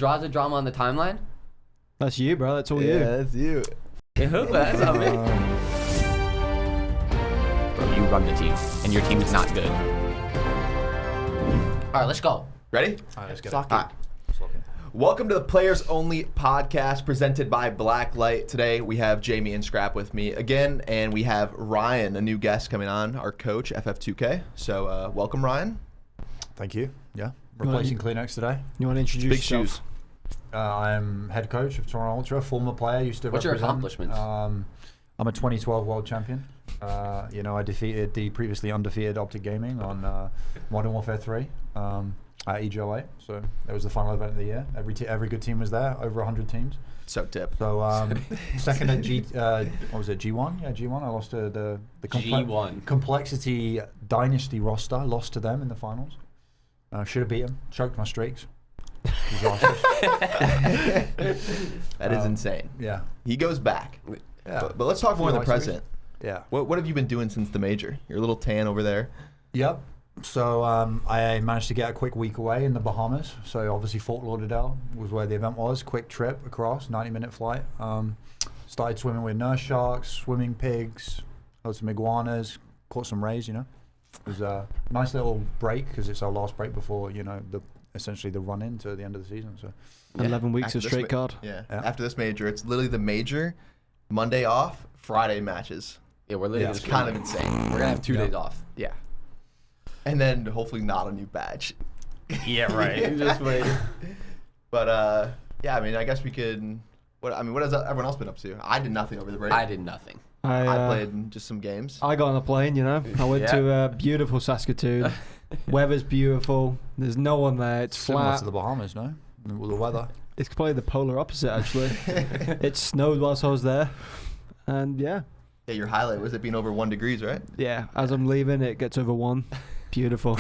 Drazah Drama on the timeline? That's you, bro. That's all you. Yeah, that's you. Hey, who? That's not me. Bro, you run the team, and your team is not good. All right, let's go. Ready? All right, let's get All it. right. Welcome to the Players Only podcast presented by Blacklyte. Today we have Jamie and Scrap with me again, and we have Ryan, a new guest coming on, our coach, FF2K. So welcome, Ryan. Thank you. Yeah, replacing Kleenex today. You want to introduce Big yourself? shoes. I'm head coach of Toronto Ultra, former player, used to What's your represent. accomplishments? I'm a 2012 world champion. I defeated the previously undefeated Optic Gaming on Modern Warfare 3 at EGL8. So that was the final event of the year. Every good team was there, over 100 teams. So tip. So second at what was it, G1? Yeah, G1. I lost to the G1. Complexity Dynasty roster. Lost to them in the finals. Should have beat them. Choked my streaks. That is insane. Yeah. He goes back. Yeah. But let's talk more in the Feel like present. Yeah. What have you been doing since the major? Your little tan over there. Yep. So I managed to get a quick week away in the Bahamas. So obviously Fort Lauderdale was where the event was. Quick trip across, 90-minute flight. Started swimming with nurse sharks, swimming pigs, had some iguanas, caught some rays, you know. It was a nice little break because it's our last break before, essentially the run in to the end of the season. So 11 weeks After of this straight card. Yeah. Yeah. After this major, it's literally the major, Monday off, Friday matches. Yeah, we're literally It's just kind of insane. We're gonna have 2 days off. Yeah. And then hopefully not a new badge. Yeah, right. Just wait. But yeah, I mean, I guess we could. What has everyone else been up to? I did nothing over the break. I did nothing. I played just some games. I got on a plane, I went Yeah. to beautiful Saskatoon. Weather's beautiful. There's no one there. It's similar flat. to the Bahamas, no? With the weather. It's probably the polar opposite, actually. It snowed whilst I was there. And yeah, Yeah, your highlight was it being over 1 degrees, right? as I'm leaving, it gets over 1. Beautiful.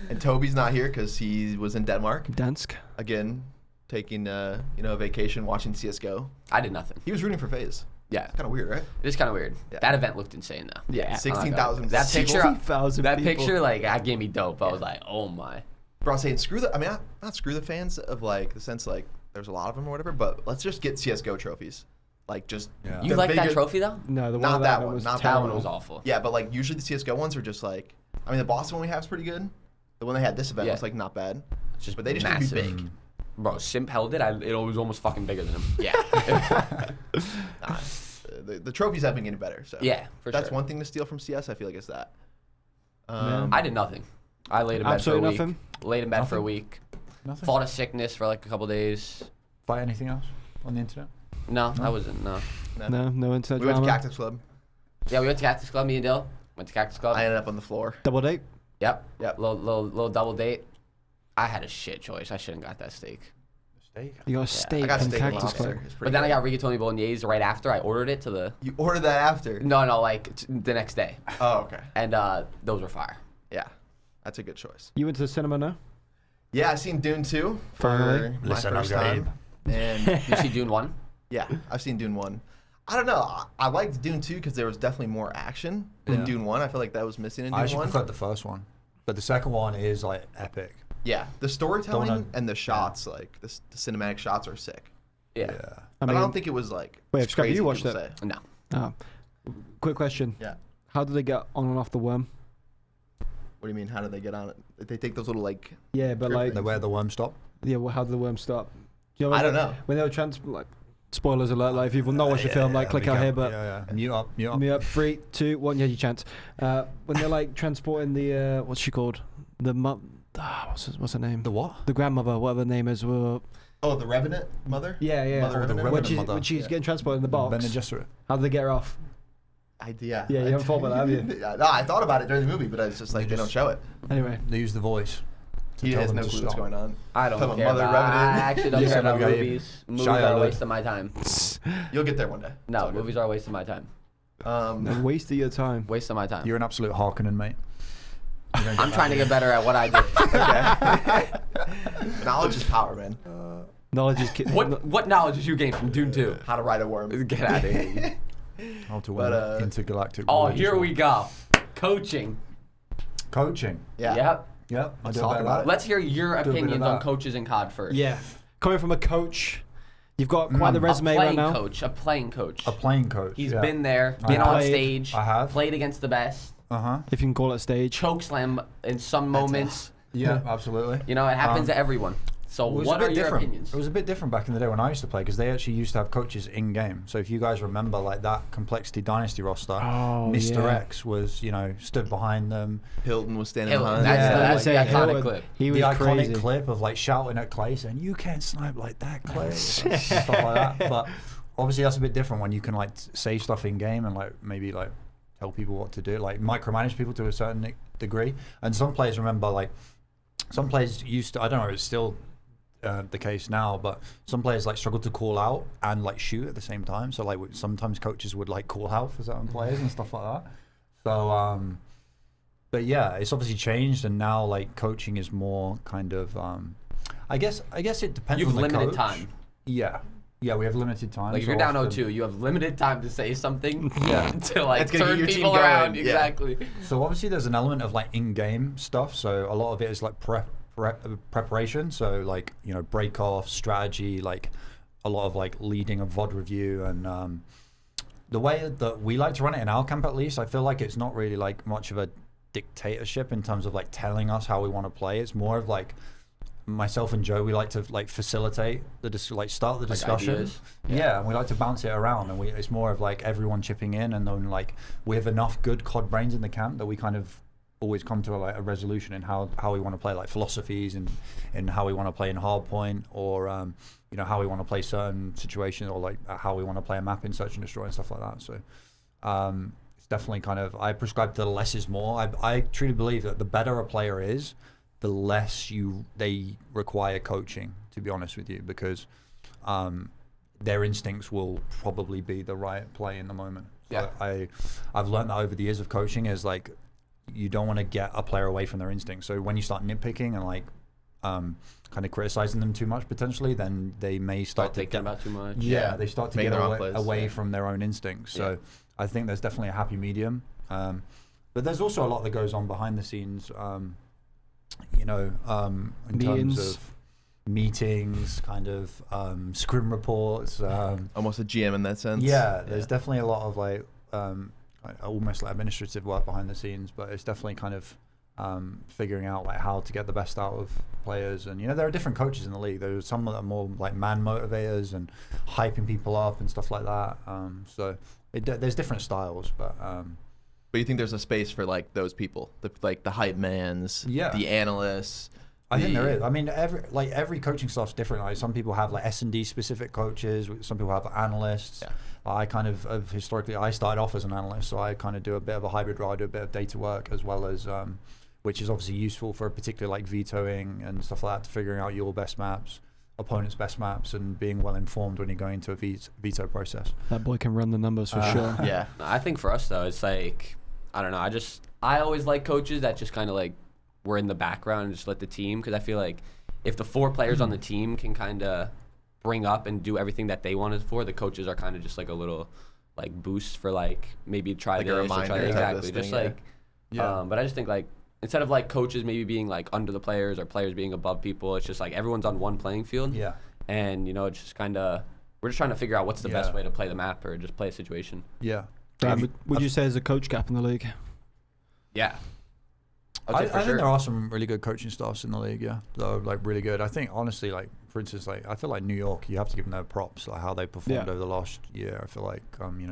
And Toby's not here because he was in Denmark Dansk. again, taking a vacation, watching CS:GO. I did nothing. He was rooting for FaZe. Yeah. Kind of weird, right? It is kind of weird. Yeah. That event looked insane, though. Yeah. 16,000. That picture, 60,000 that people. picture, that gave me dope. I was like, oh my. Bro, I was saying screw the. I mean, not screw the fans of the sense there's a lot of them or whatever, but let's just get CS:GO trophies. Just Yeah. You the like that bigger- trophy though? No, the one Not that one, was not that That terrible. one was awful. Yeah, but usually the CS:GO ones are just the Boston one we have is pretty good. The one they had this event Yeah. was not bad. It's just But they just massive. need to be big. Bro, Simp held it. It was almost fucking bigger than him. Yeah. Nah, the trophies have been getting better. So Yeah, for that's sure. one thing to steal from CS. I feel like it's that. Yeah. I did nothing. I laid in bed Absolutely for a week. nothing? Laid in bed for a Nothing? week. Nothing? Fought a sickness for a couple days. Fight anything else on the internet? No, I wasn't. No. No internet We went to drama. Cactus Club. Yeah, we went to Cactus Club. Me and Dill went to Cactus Club. I ended up on the floor. Double date. Yep. Yep. Little double date. I had a shit choice. I shouldn't got that steak. Steak. You got a steak I got from steak and Cactus Club. lobster. It's But pretty then I good. got rigatoni bolognese right after. I ordered it to the. You ordered that after. No, the next day. Oh, okay. And those were fire. Yeah, that's a good choice. You went to the cinema now? Yeah, I seen Dune 2 Finally. for my Listen, first I'm time. And You see Dune 1? yeah, I've seen Dune 1. I don't know. I liked Dune 2 because there was definitely more action than Yeah. Dune 1. I feel like that was missing in I Dune actually 1. preferred the first one. But the second one is epic. Yeah, the storytelling Don't know. and the shots, the cinematic shots are sick. Yeah. But I don't think it was wait, it's Scrap, crazy you watched people it? say. No. Oh. Quick question. Yeah. How did they get on and off the worm? What do you mean? How do they get on it? Did they take those little Yeah, but Sure The where the worm stop. yeah, well, how did the worm stop? Do you I don't know. When they were spoilers alert, if you've not watched the film, click out here, but Mute up. me up, 3, 2, 1, yeah, you chance. When they're transporting the, what's she called? The what's her name? The what? The grandmother, whatever her name is. Oh, the Revenant mother? Yeah. Mother Oh, the Revenant? Revenant. When she's Yeah. getting transported in the box, Bene Gesserit. how did they get her off? Idea. Yeah, you haven't thought about that, have you? No, I thought about it during the movie, but it's just they don't show it. Anyway. They use the voice. to He tell has them no to clue what's stop. going on. I don't Talking care. about Mother I Revenant. actually don't Yeah, care about okay. movies. Movies Shia are a LaBeouf. waste of my time. You'll get there one day. It's No, all good. movies are a waste of my time. A waste of your time. Waste of my time. You're an absolute Harkonnen, mate. I'm trying to get better at what I do. Okay. Knowledge is power, man. Knowledge is What knowledge did you gain from Dune 2? How to ride a worm. Get out of here. How to win But, intergalactic. Oh, religious here war. we go. Coaching. Coaching. Yeah. Yep. Yeah, Let's talk about it. Let's hear your Do a bit of opinions on that. coaches in COD first. Yeah. Coming from a coach, you've got quite the resume right now. A playing coach. A playing coach. He's yeah. been there, I been on played. stage, I have. played against the best, If you can call it stage. chokeslam in some moments. Yeah, absolutely. You know, it happens to everyone. So It was what a are bit your different. opinions? It was a bit different back in the day when I used to play because they actually used to have coaches in game. So if you guys remember, like that Complexity Dynasty roster, Mr. yeah. X was, stood behind them. Hilton was standing Hilton, behind. that's the Yeah, iconic Hilton. clip. He was The iconic crazy. clip of like shouting at Clay saying, "You can't snipe like that, Clay," stuff like that. But obviously that's a bit different when you can like say stuff in game and like maybe like tell people what to do, like micromanage people to a certain degree. And some players remember like some players used to, I don't know, it's still the case now, but some players like struggle to call out and like shoot at the same time. So like sometimes coaches would like call out for certain players and stuff like that. So but yeah, it's obviously changed, and now like coaching is more kind of I guess it depends You've on the limited coach. time. Yeah, we have limited time. Like if so you're down often- 0-2, you have limited time to say something Yeah. to like That's gonna get turn your team people going, around. yeah. Exactly. So obviously there's an element of like in-game stuff. So a lot of it is like preparation. So like break off strategy, like a lot of like leading a VOD review, and the way that we like to run it in our camp, at least, I feel like it's not really like much of a dictatorship in terms of like telling us how we want to play. It's more of like myself and Joe, we like to like facilitate the start the discussion. ideas. Yeah, and we like to bounce it around, and it's more of like everyone chipping in, and then like we have enough good COD brains in the camp that we kind of always come to a resolution in how we want to play, like philosophies and how we want to play in hardpoint, or how we want to play certain situations, or like how we want to play a map in search and destroy and stuff like that. So it's definitely kind of, I prescribe to the less is more. I truly believe that the better a player is, the less they require coaching, to be honest with you, because their instincts will probably be the right play in the moment. So Yeah. I've learned that over the years of coaching is like, you don't want to get a player away from their instincts. So when you start nitpicking and like kind of criticizing them too much potentially, then they may start to thinking about too much. Yeah, they start to Making get the wrong plays, away yeah. from their own instincts. So I think there's definitely a happy medium. But there's also a lot that goes on behind the scenes, in Meetings. terms of meetings, kind of scrim reports. Almost a GM in that sense. Yeah, there's definitely a lot of like almost like administrative work behind the scenes, but it's definitely kind of figuring out like how to get the best out of players. And there are different coaches in the league. There's some that are more like man motivators and hyping people up and stuff like that. So there's different styles, but But you think there's a space for like those people, the hype mans, Yeah. the analysts. I think there is. I mean, every coaching staff's different. Like some people have like S&D specific coaches. Some people have analysts. Yeah. I kind of historically, I started off as an analyst, so I kind of do a bit of a hybrid role. I do a bit of data work as well as, which is obviously useful for particularly like vetoing and stuff like that, figuring out your best maps, opponent's best maps, and being well informed when you're going into a veto process. That boy can run the numbers for sure. Yeah. I think for us though, it's like, I don't know. I always like coaches that just kind of like were in the background and just let the team, because I feel like if the 4 players on the team can kind of bring up and do everything that they wanted for, the coaches are kind of just like a little like boost for like maybe try Like a this or reminder try type exactly this just thing, like Yeah. but I just think like instead of like coaches maybe being like under the players or players being above people, it's just like everyone's on one playing field. Yeah. And it's just kind of, we're just trying to figure out what's the best Yeah. way to play the map or just play a situation. Yeah. Would you say there's a coach gap in the league? Yeah. I think there are some really good coaching staffs in the league, yeah, that are like really good. I think honestly, like for instance, like I feel like New York, you have to give them their props, like how they performed over the last year. I feel like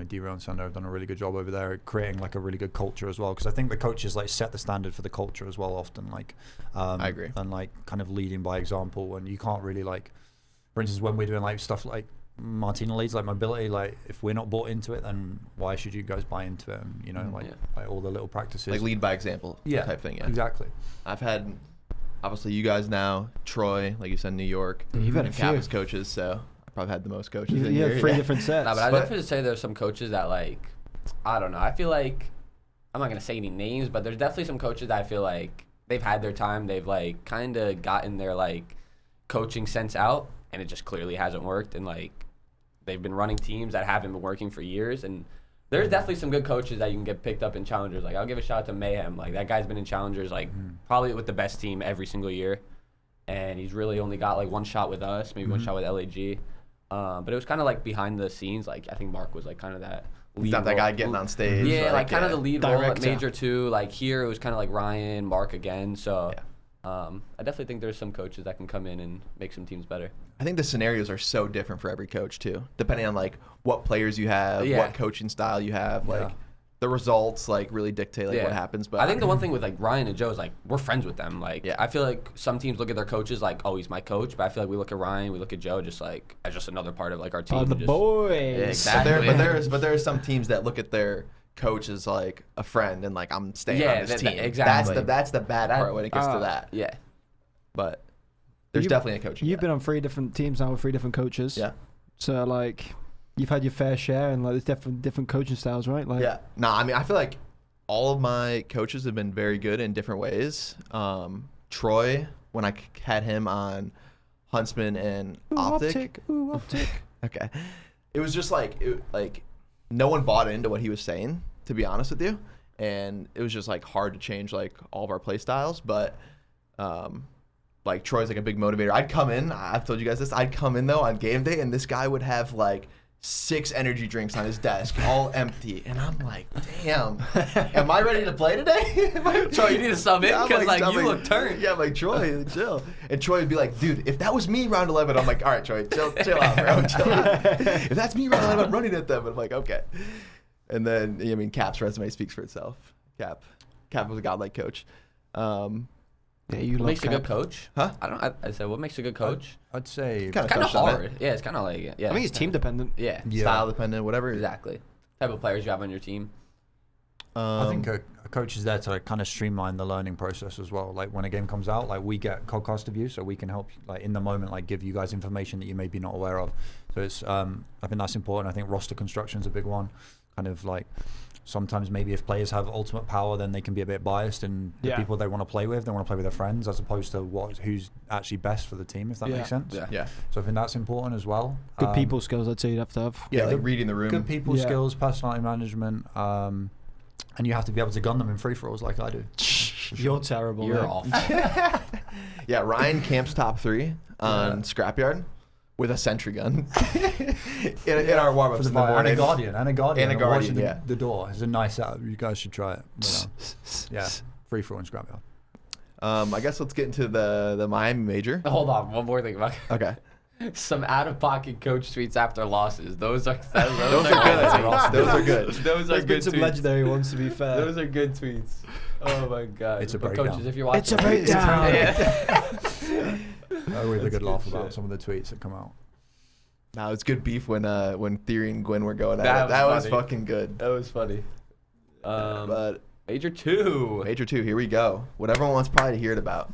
D-Rail and Sander have done a really good job over there, creating like a really good culture as well. Because I think the coaches like set the standard for the culture as well. Often, like I agree, and like kind of leading by example. And you can't really like, for instance, when we're doing like stuff like Martina leads, like mobility, like if we're not bought into it, then why should you guys buy into it? And like all the little practices, like lead by example, type thing. Yeah, exactly. I've had obviously you guys now, Troy, like you said, New York. You've had a and few. Kappa's coaches, so I probably had the most coaches. in You here. have 3 different sets. No, but I definitely say there's some coaches that like, I don't know. I feel like, I'm not gonna say any names, but there's definitely some coaches that I feel like they've had their time. They've like kind of gotten their like coaching sense out, and it just clearly hasn't worked. And like they've been running teams that haven't been working for years, and There's definitely some good coaches that you can get picked up in challengers. Like I'll give a shout out to Mayhem. Like that guy's been in challengers like probably with the best team every single year, and he's really only got like one shot with us, maybe one shot with LAG. But it was kind of like behind the scenes. Like I think Mark was like kind of that lead Not that role. guy getting on stage. Yeah, like kind of the lead role at Director. Major 2. Like here it was kind of like Ryan, Mark again. So I definitely think there's some coaches that can come in and make some teams better. I think the scenarios are so different for every coach too, depending on like what players you have, Yeah. what coaching style you have, like the results like really dictate like what happens. But I think the one thing with like Ryan and Joe is like we're friends with them. Like Yeah. I feel like some teams look at their coaches like, oh, he's my coach, but I feel like we look at Ryan, we look at Joe just like as just another part of like our team. Oh, the just, boys. exactly. but there are some teams that look at their coach as like a friend and like I'm staying on this team. exactly. That's the bad part when it gets to that. Yeah. But there's definitely a coaching. You've gap. been on 3 different teams now with 3 different coaches. Yeah. So like, you've had your fair share, and like there's different coaching styles, right? Like, Yeah. Nah, I mean, I feel like all of my coaches have been very good in different ways. Troy, when I had him on Huntsman and Optic. Ooh, Optic. Okay. It was just like, no one bought into what he was saying, to be honest with you. And it was just like hard to change like all of our play styles. But like Troy's like a big motivator. I'd come in, I've told you guys this, I'd come in though on game day and this guy would have like 6 energy drinks on his desk, all empty. And I'm like, damn, am I ready to play today? Troy, you need to sub in Yeah, I'm because like, I'm you look turned. Yeah, I'm like, Troy, chill. And Troy would be like, dude, if that was me round 11, I'm like, all right, Troy, chill out, bro, chill out. If that's me round 11, I'm running at them. And I'm like, okay. And then, I mean, Cap's resume speaks for itself. Cap was a godlike coach. Yeah, you What love makes a good Cap. coach? Huh? I said, what makes a good coach? I'd say Kinda Kind of touched on hard. that. Yeah, it's kind of like I think it's team dependent. Yeah, Style dependent, whatever. exactly. Type of players you have on your team. I think a coach is there to kind of streamline the learning process as well. Like when a game comes out, like we get podcast of you, so we can help like in the moment, like give you guys information that you may be not aware of. So it's I think that's important. I think roster construction is a big one. Kind of like sometimes maybe if players have ultimate power, then they can be a bit biased, and the people they want to play with their friends as opposed to who's actually best for the team. If that makes sense. Yeah. So I think that's important as well. Good people skills, I'd say you'd have to have. Yeah, like good- reading the room. Good people Yeah. skills, personality management, and you have to be able to gun them in free throws like I do. You're terrible. You're mate. awful. Yeah, Ryan camps top 3 on Scrapyard with a sentry gun in our warm-ups in the And morning. a guardian. And a guardian, watching yeah. the door. It's a nice setup. You guys should try it. But, yeah, free throw and scrapyard. I guess let's get into the Miami major. Hold on, one more thing. Okay. Some out-of-pocket coach tweets after losses. Those are Those are good. Those are good. Those are There's been good some tweets. legendary ones, to be fair. Those are good tweets. Oh my god. It's a But breakdown. coaches, if you're watching, It's a breakdown. Yeah. I really good laugh good about shit. some of the tweets that come out. Now it's good beef when Theory and Gwen were going at That it. That was was funny. fucking good. That was funny. But Major 2. major 2, here we go. What everyone wants probably to hear it about.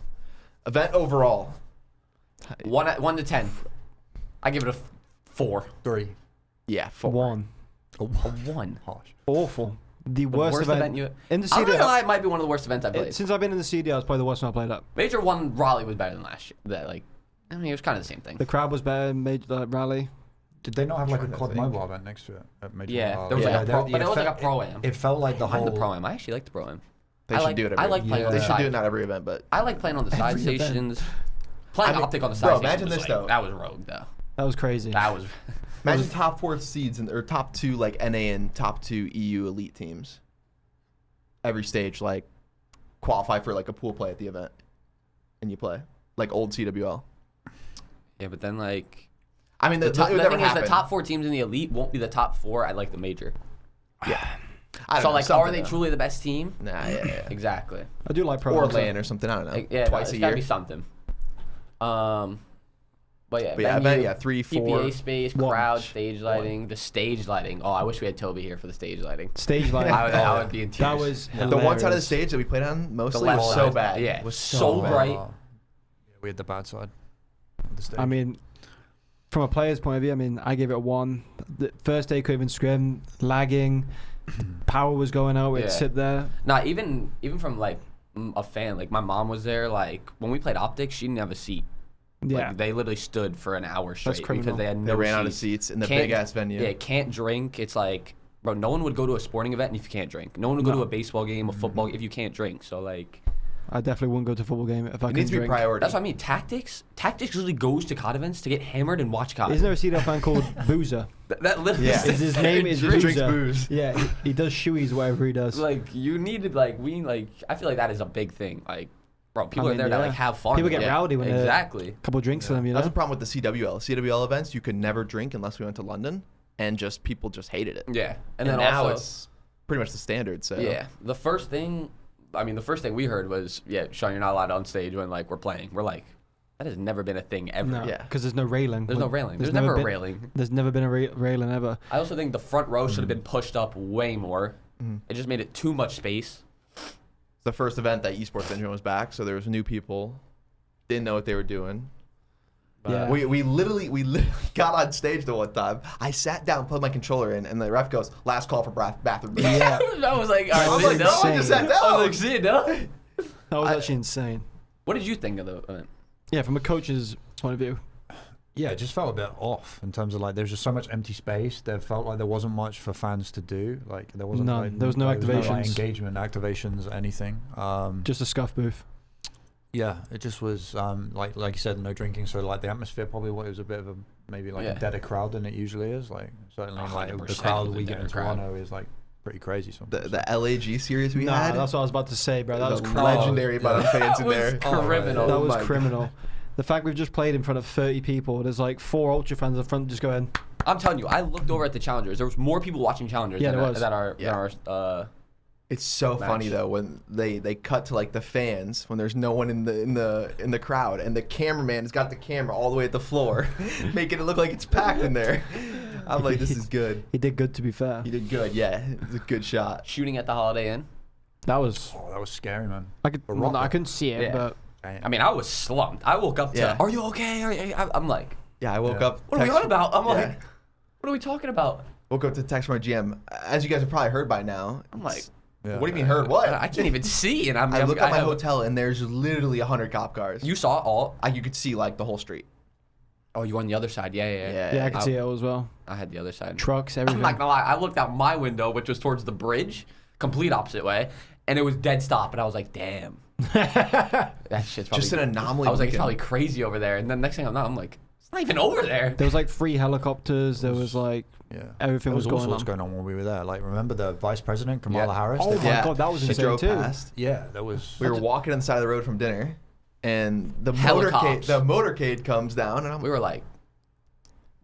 Event overall. 1 to 10. I give it a 4. 3. Yeah, 4. 1. A 1. Harsh. Awful. The The worst event you. in the I'm not gonna CDL. lie, it might be one of the worst events I've played. Since I've been in the CDL, it's probably the worst one I've played at. Major 1 Raleigh was better than last year. I mean, it was kind of the same thing. The crowd was better in Major Rally. Did they not have like a Trying to quad think. mobile event next to it? At Major Yeah, Mile? there was Yeah, like a pro, but it was like a felt- pro-am. It felt like the I like whole. the pro-am. I actually like the pro-am. They I should like- do it I every like playing on They the should do side. it not every event, but I like playing on the side Every event. stations. Playing I mean, Optic on the bro, side station imagine was this, like, though. that was rogue, though. That was crazy. That was... imagine top 4 seeds or top 2 like NA and top 2 EU elite teams. Every stage like qualify for like a pool play at the event, and you play like old CWL. Yeah, but then, like... I mean, The, top, it would the never thing is, the happen. top 4 teams in the elite won't be the top 4 at, like, the major. Yeah. I don't So, know, like, are something, they though. truly the best team? Nah, yeah. Exactly. I do like pro. Or events, LAN or something. I don't know. Like, yeah, Twice it's a gotta year. be something. But yeah, But yeah, venue, event, yeah, 3, 4. PPA space, One. crowd, stage lighting. The stage lighting. Oh, I wish we had Toby here for the stage lighting. Stage lighting. I would be in tears. That was The one side of the hilarious. stage that we played on mostly left was so side. bad. Yeah, It was so bad. bright. Yeah, we had the bad side of the stage. I mean, from a player's point of view, I mean, I gave it a 1. The first day couldn't even scrim, lagging, power was going out. We'd Yeah. sit there. Nah, even from like a fan, like my mom was there. Like when we played Optic, she didn't have a seat. Yeah. Like, they literally stood for an hour straight because criminal. they had no They ran out of seats. seats in the Can't- big ass venue. Yeah, can't drink. It's like bro, no one would go to a sporting event if you can't drink. No one would go No. to a baseball game, a football game if you can't drink. So like, I definitely wouldn't go to a football game if I It couldn't needs to be drink. priority. that's what I mean. Tactics usually goes to COD events to get hammered and watch COD. Isn't there a CDL fan called Boozer? That literally Yeah. is His name is Just drinks Boozer. booze. Yeah, he does shoeies, whatever he does. Like you need to I feel like that is a big thing. Like, bro, people I are there mean, to yeah. like have fun. People get rowdy when they're- exactly. Couple of drinks to them, you know. That's the problem with the CWL. CWL events, you could never drink unless we went to London, and just people just hated it. Yeah, And then now also, it's pretty much the standard. So yeah, the first thing we heard was, Sean, you're not allowed on stage when like we're playing. We're like, that has never been a thing ever. No, Yeah. because there's no railing. There's no railing. There's never a railing. There's never been a railing ever. I also think the front row should have been pushed up way more. It just made it too much space. It's the first event that esports engine was back, so there was new people, didn't know what they were doing. Yeah. We literally got on stage the one time. I sat down, plugged my controller in, and the ref goes, "Last call for bathroom break." Yeah, I was like, I was like, no, I just sat down. I was like, see it, no? that was actually insane. What did you think of the event? Yeah, from a coach's point of view. Yeah, it just felt a bit off in terms of like there's just so much empty space. There felt like there wasn't much for fans to do. Like there wasn't None. like, There was no like, activations. engagement, activations, anything. Just a scuff booth. Yeah, it just was like you said, no drinking. So like the atmosphere probably was a bit of a maybe like Yeah. a deader crowd than it usually is. Like certainly like the 100% crowd was a we get in deader crowd. Toronto is like pretty crazy. Sometimes. The LAG series we Nah, had. that's what I was about to say, bro. That was the criminal. legendary amount of fans in there. criminal. That was my criminal. The fact we've just played in front of 30 people, there's like 4 Ultra fans in front just going, I'm telling you, I looked over at the challengers. There was more people watching challengers Yeah, than, there was. than our It's so match. funny though when they cut to like the fans when there's no one in the crowd and the cameraman has got the camera all the way at the floor, making it look like it's packed in there. I'm like, this is good. he did good to be fair. He did good. Yeah, it was a good shot. shooting at the Holiday Inn. That was, Oh, that was scary, man. I could, A well, no, I rocket. couldn't see it, Yeah. but I mean, I was slumped. I woke up to, Yeah. are you okay? I'm like, Yeah, I woke Yeah. up. what are we text- on about? I'm Yeah. like, what are we talking about? Woke up to text from my GM. As you guys have probably heard by now. I'm like, Yeah. What do you mean heard? What? I can't even see. And I look at my have- hotel and there's literally 100 cop cars. You saw all? You could see like the whole street. Oh, you on the other side? Yeah. yeah, I could see it as well. I had the other side. Trucks, I'm everything. not gonna lie. I looked out my window, which was towards the bridge, complete opposite way, and it was dead stop. And I was like, damn, that shit's probably Just an anomaly. I was like, it's weekend. probably crazy over there. And then next thing I'm like, it's not even over there. There was like 3 helicopters. There was like Yeah. everything There was all going sorts on. going on when we were there. Like remember the vice president Kamala Yeah. Harris? Oh They- my Yeah. god, that was She insane drove too. past. yeah, that was. We were walking on the side of the road from dinner, and the Helicopters. motorcade comes down, and I'm We were like,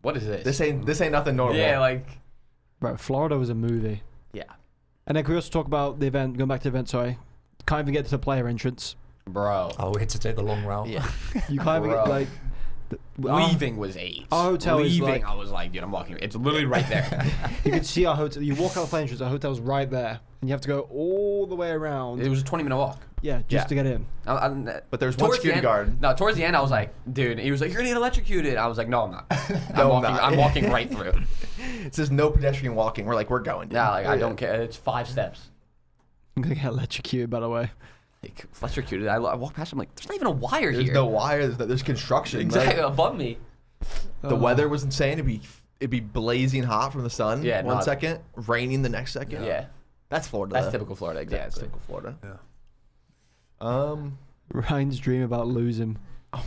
what is this? this ain't nothing normal. Yeah, like, Bro, Florida was a movie. yeah, And then can we also talk about the event? Going back to the event, sorry. Can't even get to the player entrance. bro. Oh, we had to take the long route. Yeah, You can't even Bro. get like. leaving was 8. our hotel is leaving, like- I was like, dude, I'm walking. It's literally right there. You can see our hotel. You walk out the player entrance. Our hotel's right there, and you have to go all the way around. It was a 20-minute walk. Yeah, just Yeah. to get in. But there's one Towards the security end- guard. No, towards the end, I was like, dude. He was like, you're gonna get electrocuted. I was like, no, I'm not. No, I'm walking, not. I'm walking right through. It says no pedestrian walking. We're like, we're going. Dude. Yeah, like I don't care. It's 5 steps. I'm gonna get electrocuted, by the way. Like, electrocuted. I walked past him like, there's not even a wire There's here. no wire. There's construction. exactly Like, above me. the weather was insane. It'd be blazing hot from the sun. Yeah, one not- second, raining the next second. Yeah, That's Florida. that's though. typical Florida. Yeah, it's Exactly. typical Florida. Yeah. Ryan's dream about losing.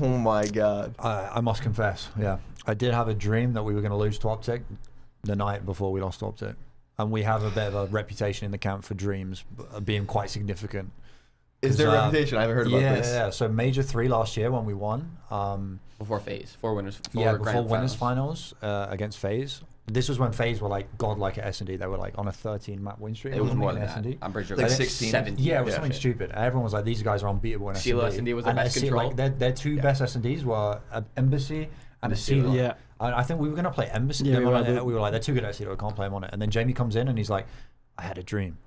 Oh my God. I must confess, yeah, I did have a dream that we were going to lose to Optic the night before we lost to Optic, and we have a bit of a reputation in the camp for dreams being quite significant. Is there a 'Cause, reputation? I haven't heard about yeah, this. yeah. So Major 3 last year when we won. Before phase, 4 winners. Before grand winners finals against FaZe. This was when FaZe were like godlike at SnD. They were like on a 13 map win streak. It was or more something than in that. SnD. I'm pretty sure. Like it was 16. 17. Yeah, it was Yeah. something stupid. Everyone was like, these guys are unbeatable in CeeLo SnD. SnD was their And best control. Like, their 2 best SnDs were Embassy and a CeeLo. Yeah. And I think we were going to play Embassy. Yeah, Then we we were. were like, they're too good at CeeLo. I can't play them on it. And then Jamie comes in and he's like, I had a dream.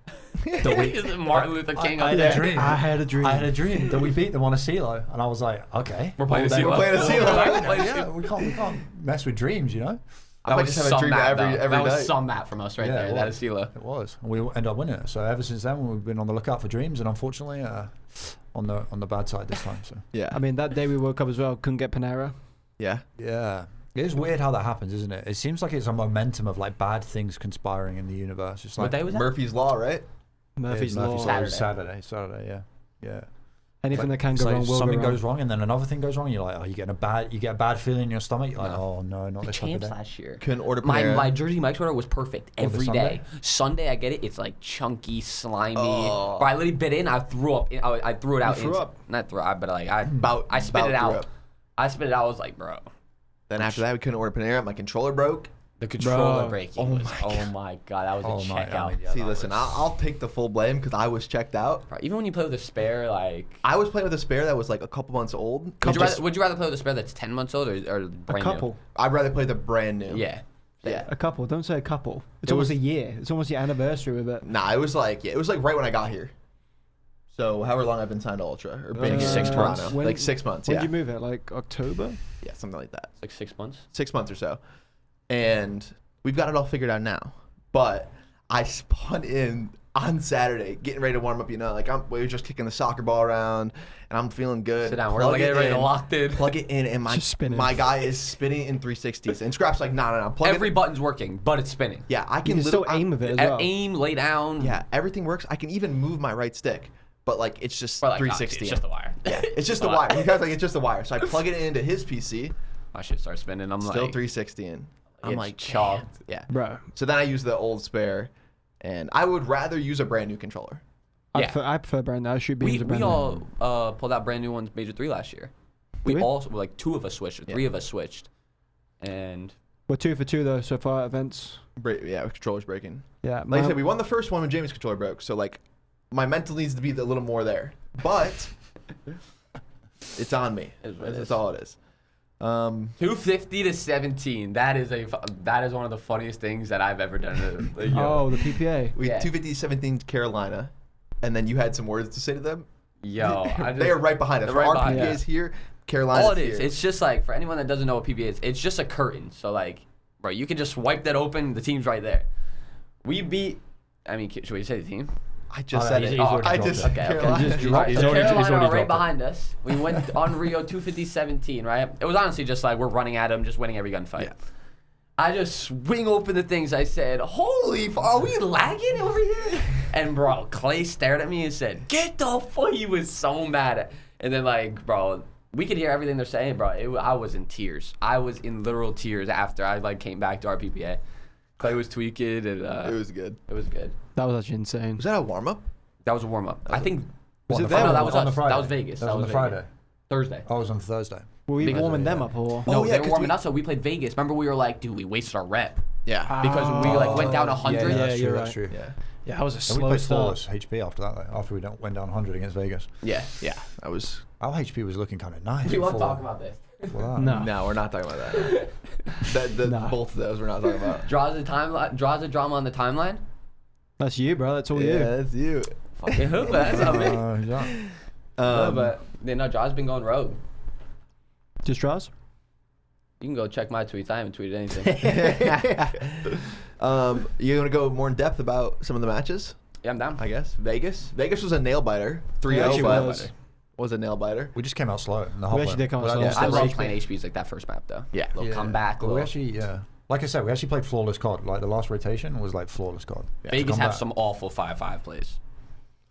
Martin Luther King I up had a there. dream. I had a dream. I had a dream that we beat them on a CeeLo. And I was like, okay. We're playing a then- CeeLo. We're playing a CeeLo. Yeah, we can't mess with dreams, you know? I might just have a dream every That night. was some map from us right Yeah, there. it That was. is CeeLo. It was, and we ended up winning it. So ever since then, we've been on the lookout for dreams, and unfortunately, on the bad side this time. So Yeah. I mean, that day we woke up as well. Couldn't get Panera. yeah. yeah, It is weird how that happens, isn't it? It seems like it's a momentum of like bad things conspiring in the universe. It's like What day was that? Murphy's Law, right? Murphy's Law. Saturday, yeah. Anything that can It's go like wrong will something go wrong. goes wrong, and then another thing goes wrong. And you're like, oh, you get a bad feeling in your stomach. You're like, No. oh no, not The this type of Champs day. last year. Couldn't order My Panera. Jersey Mike's order was perfect Oh, the every Sunday? day. Sunday I get it. It's like chunky, slimy. Oh. Bro, I literally bit in. I threw up. I threw it out. threw up? Not threw up, but like I spit About it out. threw up. I spit it out. I was like, bro. Then after that, we couldn't order Panera. My controller broke. The controller Bro. breaking was, oh my god, that was a checkout. yeah, See, that listen, was- I'll take the full blame because I was checked out. Bro, even when you play with a spare, like, I was playing with a spare that was like a couple months old. would you rather play with a spare that's 10 months old or brand A couple. I'd rather play the brand new. new? Yeah. Yeah. A couple. Don't say a couple. It's It almost was- a year. It's almost the anniversary with it. Nah, it was like right when I got here. So however long I've been signed to Ultra or been Like here in 6 months. Toronto. When- Like 6 months. When Yeah. did you move it? Like October? Yeah, something like that. Like 6 months. 6 months or so. And we've got it all figured out now. But I spun in on Saturday, getting ready to warm up, like we were just kicking the soccer ball around and I'm feeling good. Sit down. We're Plug like it getting ready to in, lock in. Plug it in and Just spinning. my guy is spinning in 360s. And Scrap's like, no. Plug Every it in. button's working, but it's spinning. Yeah, I You can can still literally aim with it as well. Aim, lay down. Yeah, everything works. I can even move my right stick. But like it's just But like, 360. it's just the wire. Yeah, it's just the wire. You guys like it's just the wire. So I plug it into his PC, My shit starts spinning. I'm still like, 360 in. I'm it's like chalked. Yeah. Bro. So then I use the old spare, and I would rather use a brand new controller. Yeah. I prefer brand new. I should be We a brand all pulled out brand new ones, Major 3 last year. We Did we? all, like 2 of us switched, or 3 of us switched. And We're 2 for 2 though so far at events. Yeah, controller's breaking. Yeah. Like I said, we won the first one when Jamie's controller broke. So like, my mental needs to be a little more there. But it's on me. It is what it That's is. all it is. 250 to 17. That is one of the funniest things that I've ever done in a year. Oh, the PPA. We Yeah. 250 17 Carolina, and then you had some words to say to them. Yo, They are right behind us. They're right Our behind PPA us. is here. Carolina's all it is, here. it's just like, for anyone that doesn't know what PPA is, it's just a curtain. So like, bro, you can just wipe that open. The team's right there. We beat. I mean, should we say the team? I just Oh, said he's it. already I dropped just it. Okay, Carolina. okay. He's So already Carolina dropped are it. right behind us. We went on Rio 250-17, right? It was honestly just like we're running at them, just winning every gunfight. Yeah. I just swing open the things. I said, holy, are we lagging over here? And bro, Clay stared at me and said, get the fuck. He was so mad. And then like, bro, we could hear everything they're saying, bro. I was in tears. I was in literal tears after I like came back to our PPA. Clay was tweaking and It was good. it was good. That was actually insane. Was that a warm up? That was a warm up. I think. Was it Oh, them? no, that was on the us. Friday. That was Vegas. That was on the Vegas. Friday. Thursday. I was on Thursday. Were we Because- warming them up or? No, Oh, yeah, they were 'cause warming we- us up. We played Vegas. Remember, we were like, dude, we wasted our rep Yeah. because we like went down Yeah, 100. Yeah, that's you're true. right. That's true. Yeah. Yeah, that was a And we slow played start. flawless HP after that, though. After we went down 100 against Vegas. Yeah. Yeah. That was. Our HP was looking kind of nice. We love before- talking about this. before that. No. No, we're not talking about that. Nah. Both of those we're not talking about. Draws the drama on the timeline. That's you, bro. That's all Yeah, you. that's you. Fucking who? That's not me. Yeah. No, but Draw's been going rogue. Just draws? You can go check my tweets. I haven't tweeted anything. You want to go more in depth about some of the matches? Yeah, I'm down. I guess Vegas was a nail biter. 3-0, It actually but was. was a nail biter. We just came out slow in the whole actually did come out slow. I Still love HP. playing HPs like that first map though. Yeah. Little Yeah. comeback. But we Little. actually, like I said, we actually played flawless COD. Like the last rotation was like flawless COD. Vegas come have back. some awful 5-5 plays.